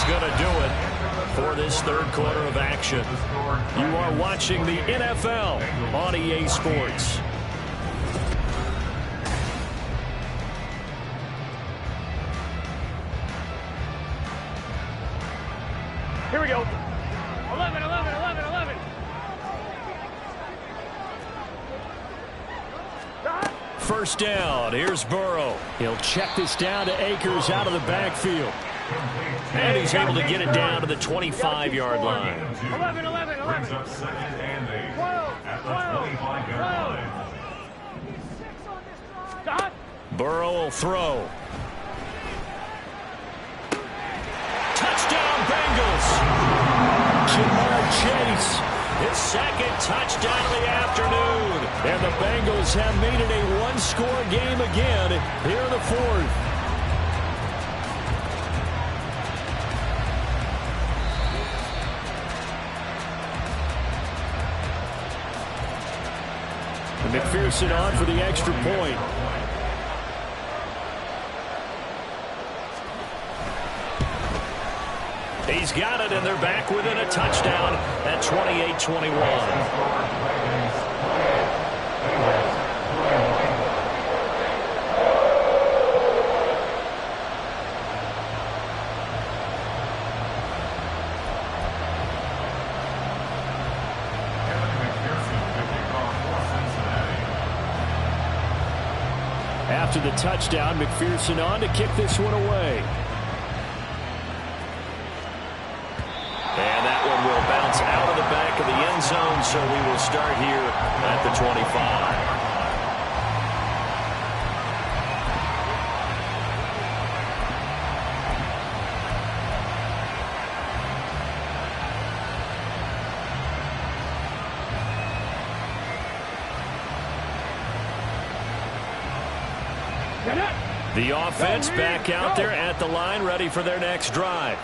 Going to do it for this third quarter of action. You are watching the NFL on EA Sports. Here we go. 11, 11, 11, 11. First down. Here's Burrow. He'll check this down to Akers out of the backfield. And he's able to get it down to the 25-yard line. 11, 11, 11. Brings up 2nd and 8 at the 25-yard line. Burrow will throw. Touchdown, Bengals. Jamar Chase. His 2nd touchdown of the afternoon. And the Bengals have made it a one-score game again here in the 4th. McPherson on for the extra point. He's got it, and they're back within a touchdown at 28-21. after the touchdown. McPherson on to kick this one away. And that one will bounce out of the back of the end zone, so we will start here at the 25. The offense back out there at the line, ready for their next drive.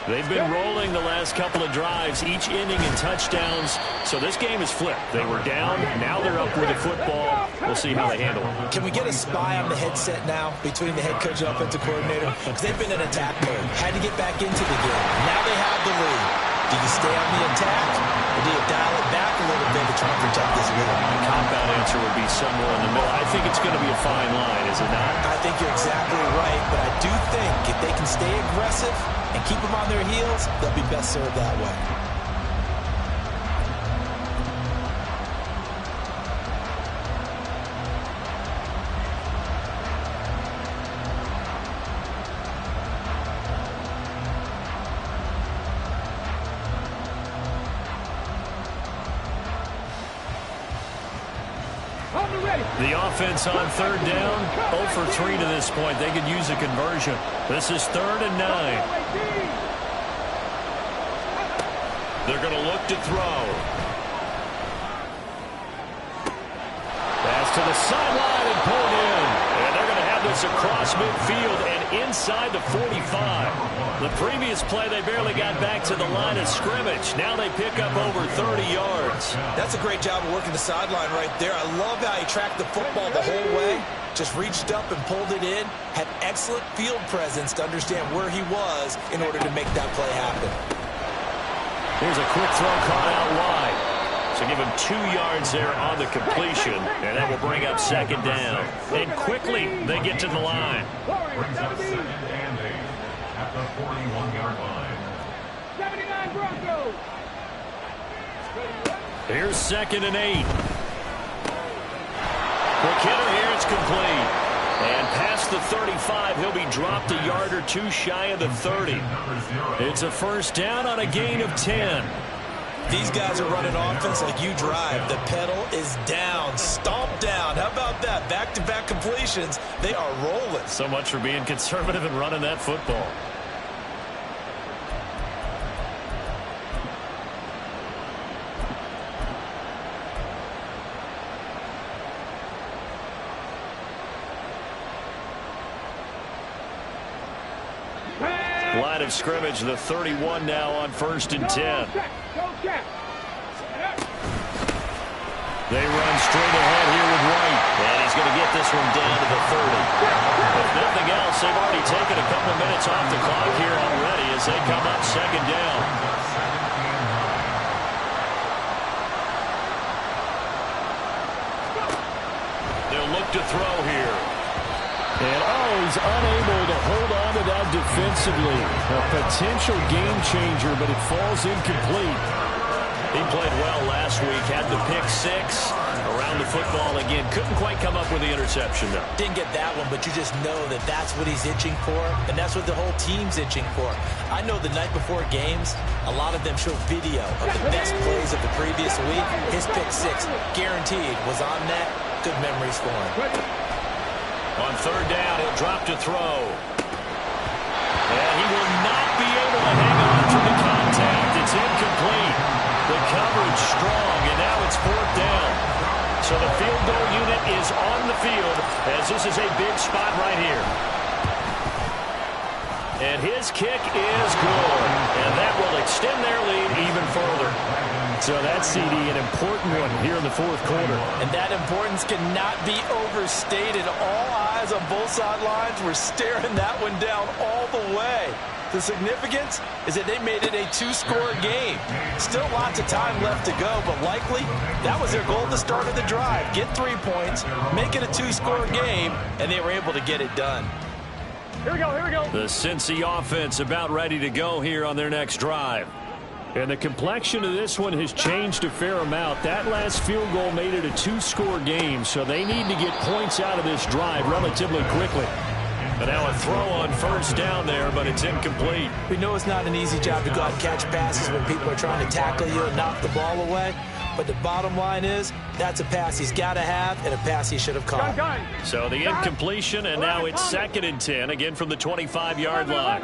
They've been rolling the last couple of drives, each inning in touchdowns, so this game is flipped. They were down, now they're up with the football. We'll see how they handle it. Can we get a spy on the headset now between the head coach and offensive coordinator? Because they've been in attack mode, had to get back into the game. Now they have the lead. Do you stay on the attack, or do you dial it back a little bit to try and protect this lead? The compound answer would be somewhere in the middle. I think it's going to be a fine line, is it not? I think you're exactly right, but I do think if they can stay aggressive and keep them on their heels, they'll be best served that way. The offense on third down, 0 for 3 to this point. They could use a conversion. This is 3rd and 9. They're going to look to throw. Pass to the sideline and pulled in. And they're going to have this across midfield and inside the 45. The previous play, they barely got back to the line of scrimmage. Now they pick up over 30 yards. That's a great job of working the sideline right there. I love how he tracked the football the whole way. Just reached up and pulled it in. Had excellent field presence to understand where he was in order to make that play happen. Here's a quick throw caught out wide. So give him 2 yards there on the completion, and that will bring up 2nd down. And quickly, they get to the line. Brings up 2nd and 8 at the 41-yard line. 79 Broncos. Here's 2nd and 8. Quick hitter here, it's complete. And past the 35, he'll be dropped a yard or 2 shy of the 30. It's a 1st down on a gain of 10. These guys are running offense like you drive. The pedal is down, stomped down. How about that? Back-to-back completions. They are rolling. So much for being conservative and running that football. Line of scrimmage, the 31 now on 1st and 10. They run straight ahead here with Wright. And he's going to get this one down to the 30. If nothing else, they've already taken a couple minutes off the clock here already as they come up 2nd down. They'll look to throw here. And he's unable to hold on to that defensively. A potential game changer, but it falls incomplete. He played well last week, had the pick 6 around the football again. Couldn't quite come up with the interception, though. Didn't get that one, but you just know that that's what he's itching for, and that's what the whole team's itching for. I know the night before games, a lot of them show video of the best plays of the previous week. His pick 6, guaranteed, was on net. Good memories for him. On 3rd down, he'll drop to throw. And he will not be able to hang on to the contact. It's incomplete. The coverage strong, and now it's 4th down. So the field goal unit is on the field as this is a big spot right here. And his kick is good. And that will extend their lead even further. So that CD, an important one here in the 4th quarter. And that importance cannot be overstated. All eyes on both sidelines were staring that one down all the way. The significance is that they made it a 2-score game. Still lots of time left to go, but likely that was their goal at the start of the drive. Get 3 points, make it a 2-score game, and they were able to get it done. Here we go, here we go. The Cincy offense about ready to go here on their next drive. And the complexion of this one has changed a fair amount. That last field goal made it a 2-score game, so they need to get points out of this drive relatively quickly. And now a throw on first down there, but it's incomplete. We know it's not an easy job to go out and catch passes when people are trying to tackle you and knock the ball away. But the bottom line is, that's a pass he's got to have and a pass he should have caught. So the incompletion, and now it's 2nd and 10, again from the 25-yard line.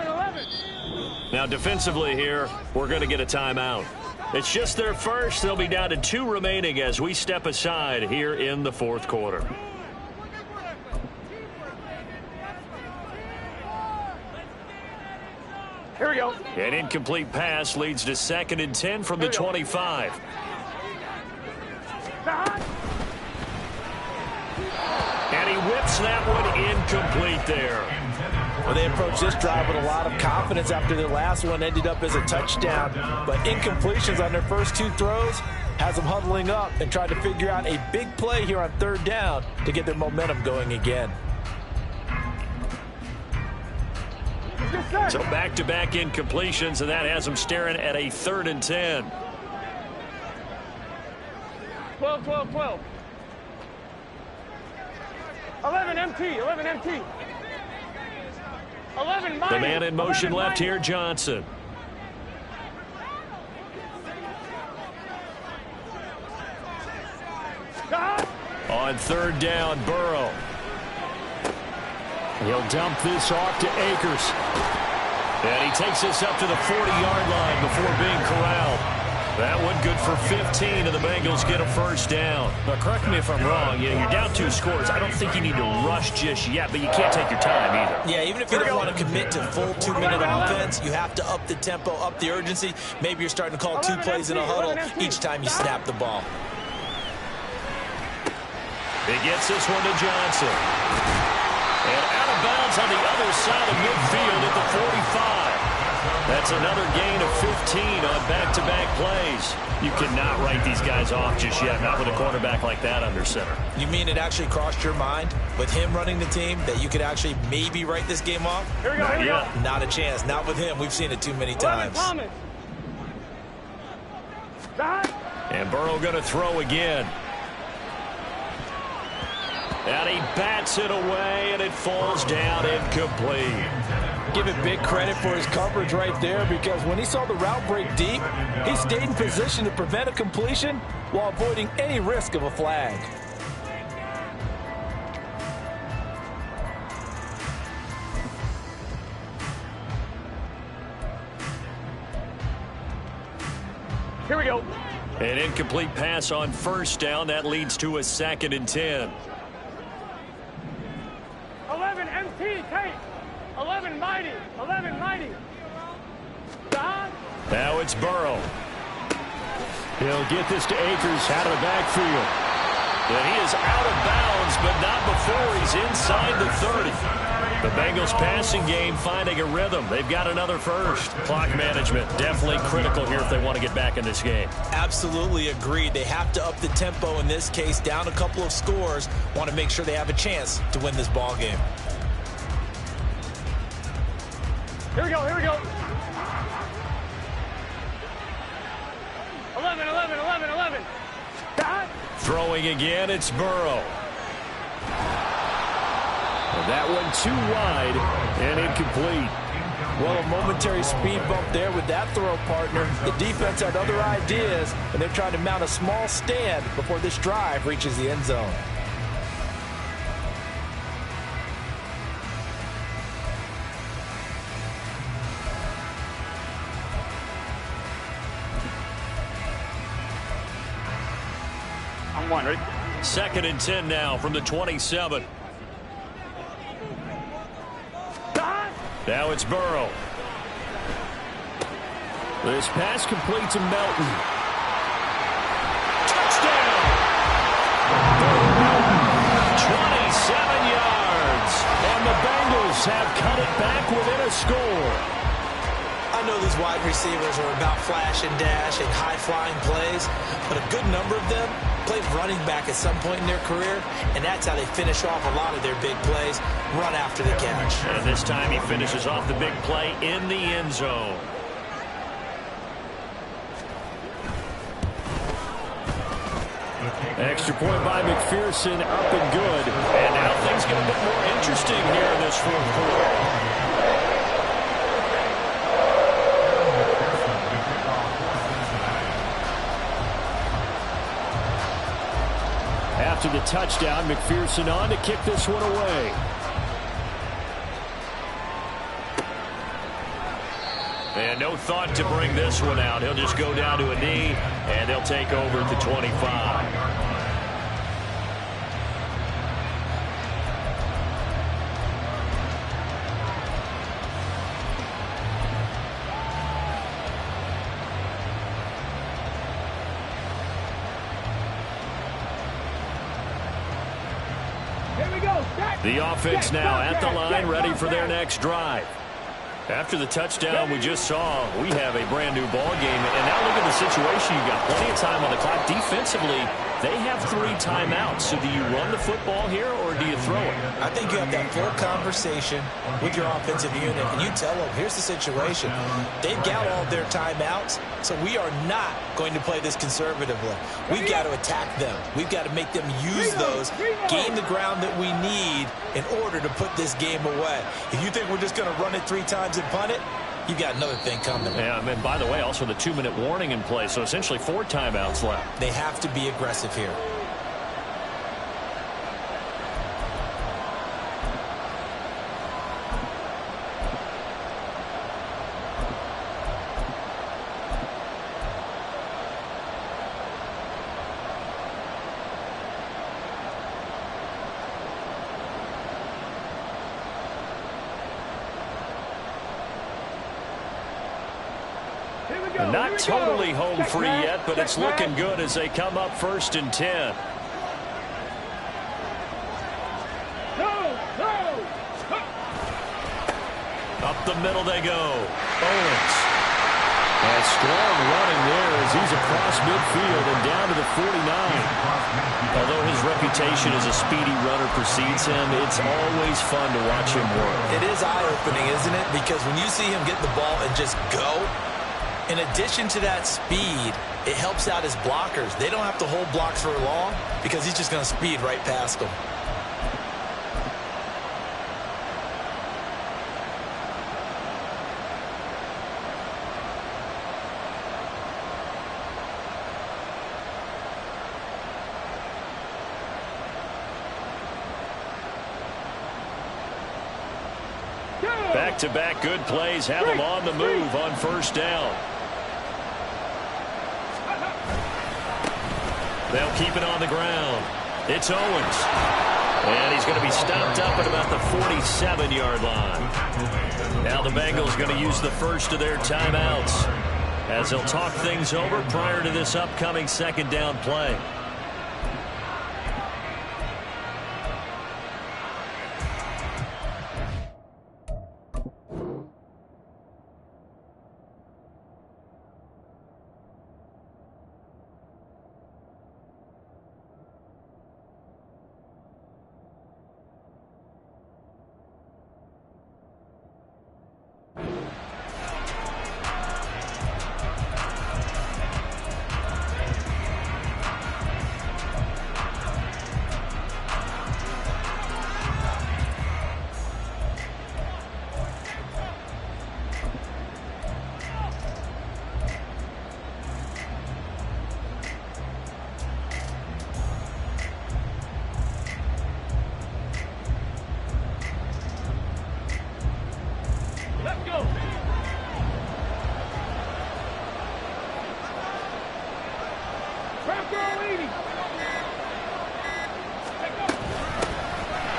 Now defensively here, we're going to get a timeout. It's just their first. They'll be down to 2 remaining as we step aside here in the 4th quarter. Here we go. An incomplete pass leads to 2nd and 10 from the 25. And he whips that one incomplete there. Well, they approached this drive with a lot of confidence after their last one ended up as a touchdown. But incompletions on their first 2 throws has them huddling up and trying to figure out a big play here on 3rd down to get their momentum going again. So back-to-back incompletions, and that has them staring at a 3rd and 10. 12, 12, 12. 11 MT, 11 MT. 11 mighty. The man in motion left here, Johnson. On 3rd down, Burrow. He'll dump this off to Akers. And he takes this up to the 40-yard line before being corralled. That one good for 15, and the Bengals get a first down. Now, correct me if I'm wrong. You're down 2 scores. I don't think you need to rush just yet, but you can't take your time either. Yeah, even if you don't want to commit to full 2-minute offense, you have to up the tempo, up the urgency. Maybe you're starting to call 2 plays in a huddle each time you snap the ball. He gets this one to Johnson. And out of bounds on the other side of midfield at the 45. That's another gain of 15 on back-to-back plays. You cannot write these guys off just yet, not with a quarterback like that under center. You mean it actually crossed your mind with him running the team that you could actually maybe write this game off? Here we go, here we go. Not a chance. Not with him. We've seen it too many times. And Burrow going to throw again. And he bats it away, and it falls down incomplete. Give it big credit for his coverage right there, because when he saw the route break deep, he stayed in position to prevent a completion while avoiding any risk of a flag. Here we go. An incomplete pass on first down. That leads to a 2nd and 10. 11 MT, take. 11 mighty, 11 mighty. Now it's Burrow. He'll get this to Akers out of the backfield. And he is out of bounds, but not before he's inside the 30. The Bengals passing game finding a rhythm. They've got another first. Clock management definitely critical here if they want to get back in this game. Absolutely agreed. They have to up the tempo in this case, down a couple of scores. Want to make sure they have a chance to win this ball game. Here we go, here we go. 11, 11, 11, 11. Throwing again, it's Burrow. And that one too wide and incomplete. Well, a momentary speed bump there with that throw, partner. The defense had other ideas, and they're trying to mount a small stand before this drive reaches the end zone. I'm one, ready? 2nd and 10 now from the 27. Now it's Burrow. This pass complete to Melton. Touchdown! 27 yards. And the Bengals have cut it back within a score. I know these wide receivers are about flash and dash and high-flying plays, but a good number of them played running back at some point in their career, and that's how they finish off a lot of their big plays, run after the catch. And this time he finishes off the big play in the end zone. Extra point by McPherson, up and good. And now things get a bit more interesting here in this fourth quarter. After the touchdown, McPherson on to kick this one away. And no thought to bring this one out. He'll just go down to a knee, and they'll take over at the 25. The offense now at the line, ready for their next drive. After the touchdown we just saw, we have a brand new ball game. And now look at the situation. You got plenty of time on the clock. Defensively, they have 3 timeouts. So do you run the football here or do you throw it? I think you have that full conversation with your offensive unit, and you tell them, here's the situation. They've got all their timeouts, so we are not going to play this conservatively. We've got to attack them. We've got to make them use those, gain the ground that we need in order to put this game away. If you think we're just going to run it 3 times and punt it, you got another thing coming. Yeah, and by the way, also the 2-minute warning in play, so essentially 4 timeouts left. They have to be aggressive here. And not totally home free yet, but it's looking good as they come up 1st and 10. Up the middle they go. Owens. And strong running there as he's across midfield and down to the 49. Although his reputation as a speedy runner precedes him, it's always fun to watch him work. It is eye-opening, isn't it? Because when you see him get the ball and just go, in addition to that speed, it helps out his blockers. They don't have to hold blocks for long because he's just going to speed right past them. Back-to-back good plays have them on the move on 1st down. They'll keep it on the ground. It's Owens. And he's going to be stopped up at about the 47-yard line. Now the Bengals going to use the first of their timeouts as they'll talk things over prior to this upcoming 2nd down play.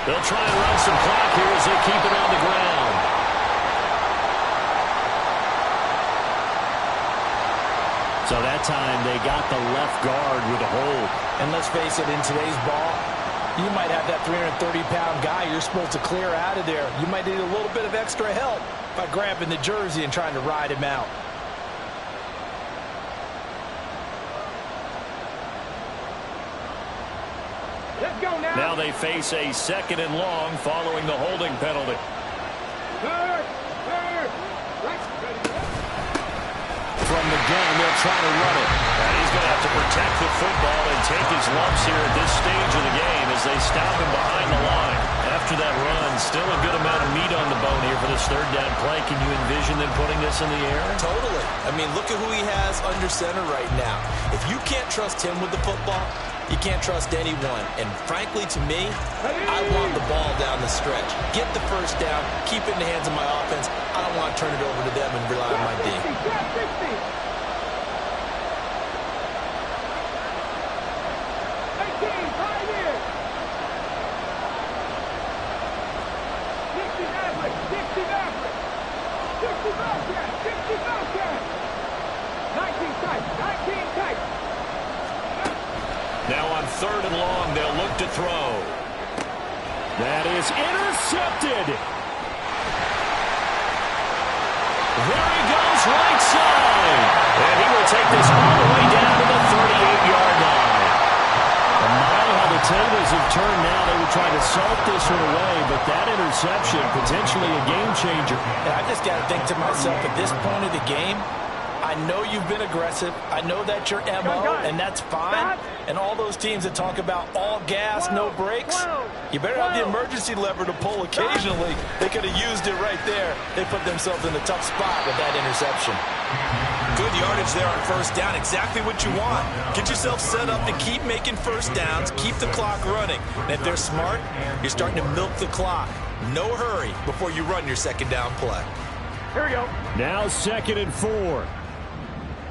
They'll try and run some clock here as they keep it on the ground. So that time they got the left guard with a hold. And let's face it, in today's ball, you might have that 330-pound guy you're supposed to clear out of there. You might need a little bit of extra help by grabbing the jersey and trying to ride him out. Now they face a 2nd and long following the holding penalty. From the gun, they'll try to run it. And he's going to have to protect the football and take his lumps here at this stage of the game as they stop him behind the line. After that run, still a good amount of meat on the bone here for this third down play. Can you envision them putting this in the air? Totally. I mean, look at who he has under center right now. If you can't trust him with the football, you can't trust anyone. And frankly, to me, I want the ball down the stretch. Get the first down, keep it in the hands of my offense. I don't want to turn it over to them and rely on my D. 19 tight. Now on 3rd and long, they'll look to throw. That is intercepted. There he goes, right side. And he will take this all the way down to the 38-yard line. Admire how the tables have turned now. They were trying to salt this one away, but that interception, potentially a game changer. And I just got to think to myself, at this point of the game, I know you've been aggressive. I know that's your MO, and that's fine. And all those teams that talk about all gas, no brakes, you better have the emergency lever to pull occasionally. They could have used it right there. They put themselves in a tough spot with that interception. Good yardage there on first down. Exactly what you want. Get yourself set up to keep making first downs, keep the clock running. And if they're smart, you're starting to milk the clock. No hurry before you run your second down play. Here we go. Now 2nd and 4.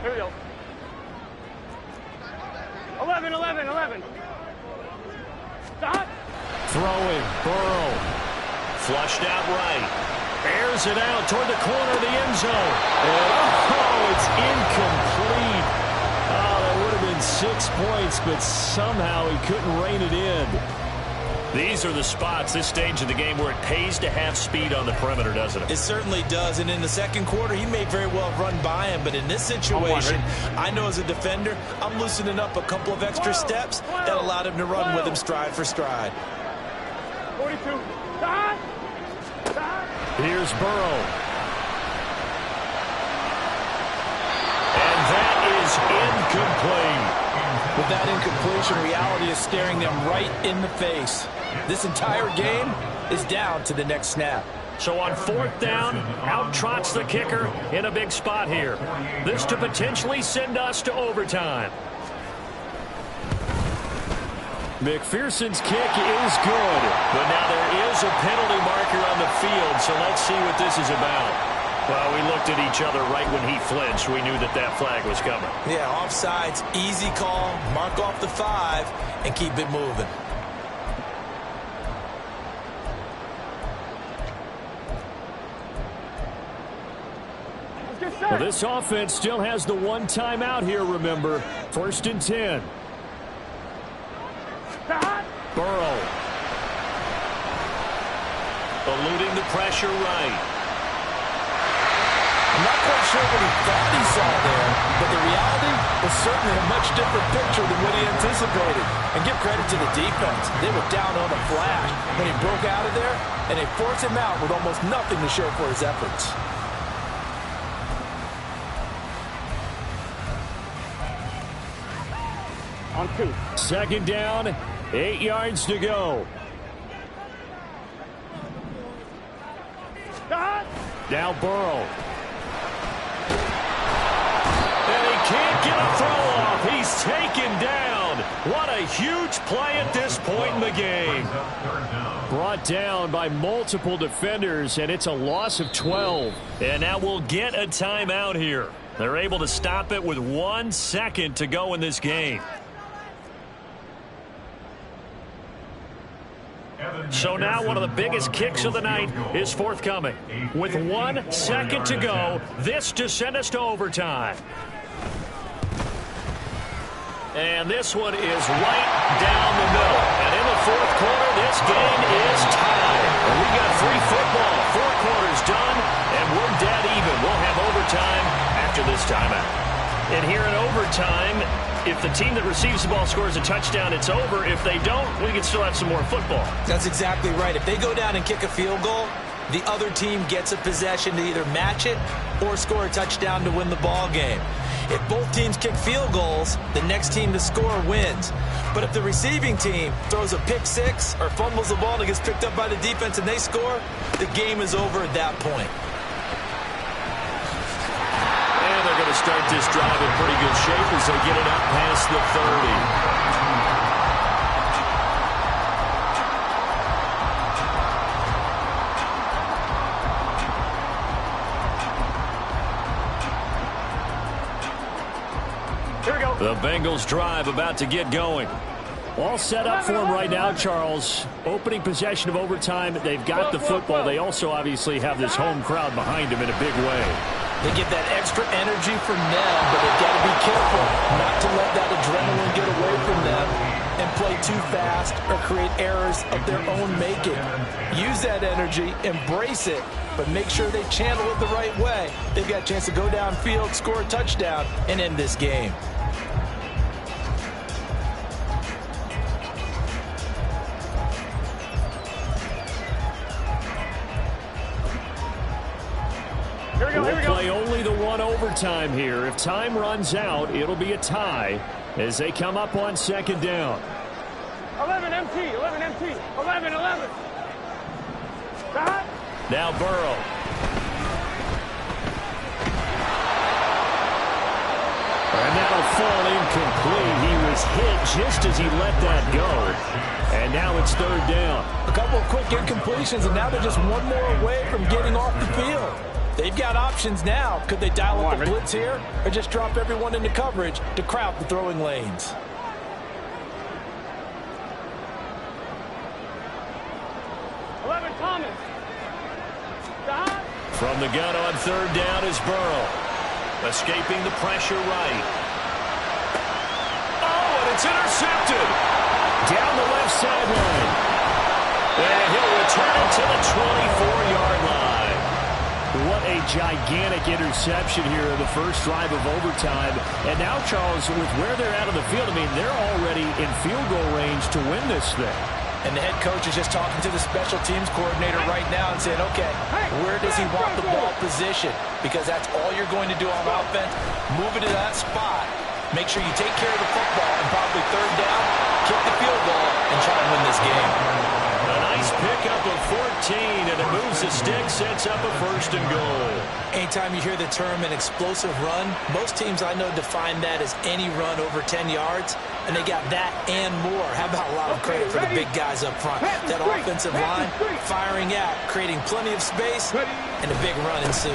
Here we go. 11. Stop. Throwing, Burrow. Flushed out right. Airs it out toward the corner of the end zone. And, it's incomplete. Oh, that would have been 6 points, but somehow he couldn't rein it in. These are the spots, this stage of the game, where it pays to have speed on the perimeter, doesn't it? It certainly does, and in the second quarter, he may very well run by him, but in this situation, I know as a defender, I'm loosening up a couple of extra steps that allowed him to run with him stride for stride. 42. Stop. Here's Burrow. And that is incomplete. With that incompletion, reality is staring them right in the face. This entire game is down to the next snap. So on 4th down, out trots the kicker in a big spot here. This to potentially send us to overtime. McPherson's kick is good. But now there is a penalty marker on the field, so let's see what this is about. Well, we looked at each other right when he flinched. We knew that that flag was coming. Yeah, offsides, easy call, mark off the 5, and keep it moving. Well, this offense still has the one timeout here, remember. 1st and 10. Burrow. Eluding the pressure right. I'm not quite sure what he thought he saw there, but the reality was certainly a much different picture than what he anticipated. And give credit to the defense. They were down on a flash when he broke out of there, and they forced him out with almost nothing to show for his efforts. On 2. 2nd down, 8 yards to go. Stop. Now Burrow. And he can't get a throw off. He's taken down. What a huge play at this point in the game. Brought down by multiple defenders, and it's a loss of 12. And now we'll get a timeout here. They're able to stop it with 1 second to go in this game. So now one of the biggest kicks of the night is forthcoming. With 1 second to go, this to send us to overtime. And this one is right down the middle. And in the 4th quarter, this game is tied. And we got free football. 4 quarters done, and we're dead even. We'll have overtime after this timeout. And here in overtime, if the team that receives the ball scores a touchdown, it's over. If they don't, we can still have some more football. That's exactly right. If they go down and kick a field goal, the other team gets a possession to either match it or score a touchdown to win the ball game. If both teams kick field goals, the next team to score wins. But if the receiving team throws a pick six or fumbles the ball and it gets picked up by the defense and they score, the game is over at that point. And they're going to start this drive in pretty good shape as they get it up past the 30. The Bengals drive about to get going. All set up for them right now, Charles. Opening possession of overtime. They've got the football. They also obviously have this home crowd behind them in a big way. They get that extra energy from them, but they've got to be careful not to let that adrenaline get away from them and play too fast or create errors of their own making. Use that energy, embrace it, but make sure they channel it the right way. They've got a chance to go downfield, score a touchdown, and end this game. We'll play only the one overtime here. If time runs out, it'll be a tie as they come up on second down. 11 MT, 11 MT, 11, 11. Stop. Now Burrow. And that'll fall incomplete. He was hit just as he let that go. And now it's third down. A couple of quick incompletions, and now they're just one more away from getting off the field. They've got options now. Could they dial up the blitz here or just drop everyone into coverage to crowd the throwing lanes? Thomas. Stop. From the gun on third down is Burrow. Escaping the pressure right. Oh, and it's intercepted. Down the left sideline. And he'll return it to the 24-yard line. What a gigantic interception here in the first drive of overtime. And now, Charles, with where they're at on the field, I mean, they're already in field goal range to win this thing. And the head coach is just talking to the special teams coordinator right now and saying, okay, where does he want the ball positioned? Because that's all you're going to do on offense. Move it to that spot. Make sure you take care of the football and probably third down, kick the field goal, and try and win this game. A nice pickup of 14, and it moves the stick, sets up a first and goal. Anytime you hear the term an explosive run, most teams I know define that as any run over 10 yards, and they got that and more. How about a lot of credit for the big guys up front? That offensive line firing out, creating plenty of space, and a big run ensued.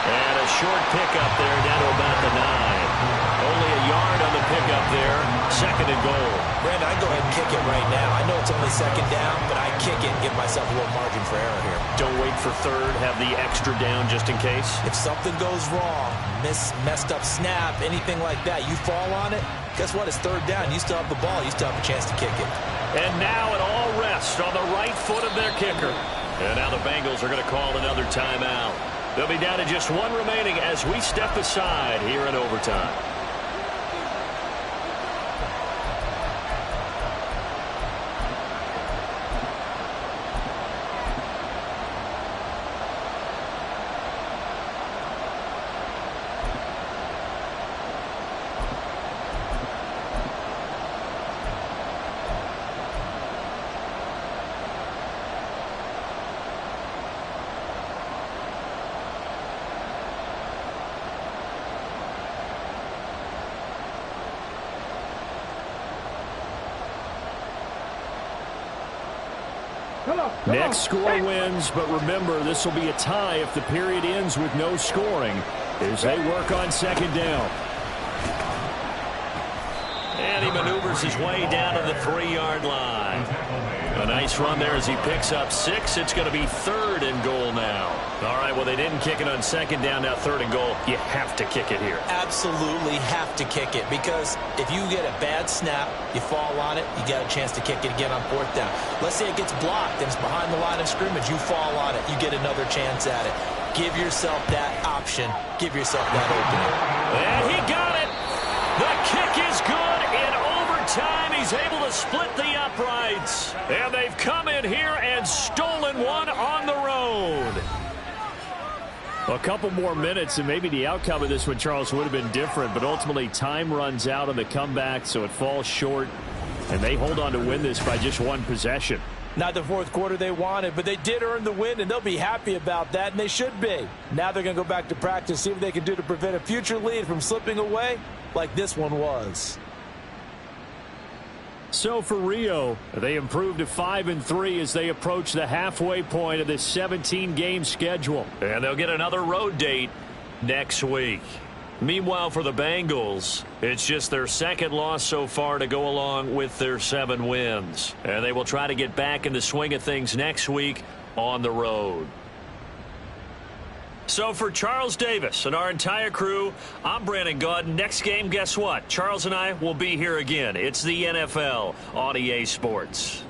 And a short pickup there down to about the 9. Only a yard on the pickup there. Second and goal. Brandon, I'd go ahead and kick it right now. I know it's only second down, but I'd kick it and give myself a little margin for error here. Don't wait for third. Have the extra down just in case. If something goes wrong, messed up snap, anything like that, you fall on it, guess what? It's third down. You still have the ball. You still have a chance to kick it. And now it all rests on the right foot of their kicker. And now the Bengals are going to call another timeout. They'll be down to just one remaining as we step aside here in overtime. Next score wins, but remember, this will be a tie if the period ends with no scoring as they work on second down. And he maneuvers his way down to the 3-yard line. A nice run there as he picks up 6. It's going to be third and goal now. All right, well, they didn't kick it on second down. Now third and goal. You have to kick it here. Absolutely have to kick it, because if you get a bad snap, you fall on it, you got a chance to kick it again on fourth down. Let's say it gets blocked and it's behind the line of scrimmage. You fall on it. You get another chance at it. Give yourself that option. Give yourself that opening. And he got it. The kick is good. In overtime, he's able to split the uprights. And they've come in here and stolen one on the road. A couple more minutes, and maybe the outcome of this one, Charles, would have been different. But ultimately, time runs out on the comeback, so it falls short. And they hold on to win this by just one possession. Not the fourth quarter they wanted, but they did earn the win, and they'll be happy about that, and they should be. Now they're going to go back to practice, see what they can do to prevent a future lead from slipping away like this one was. So for Rio, they improved to 5-3 as they approach the halfway point of this 17-game schedule. And they'll get another road date next week. Meanwhile, for the Bengals, it's just their second loss so far to go along with their 7 wins. And they will try to get back in the swing of things next week on the road. So for Charles Davis and our entire crew, I'm Brandon Gaudin. Next game, guess what? Charles and I will be here again. It's the NFL on EA Sports.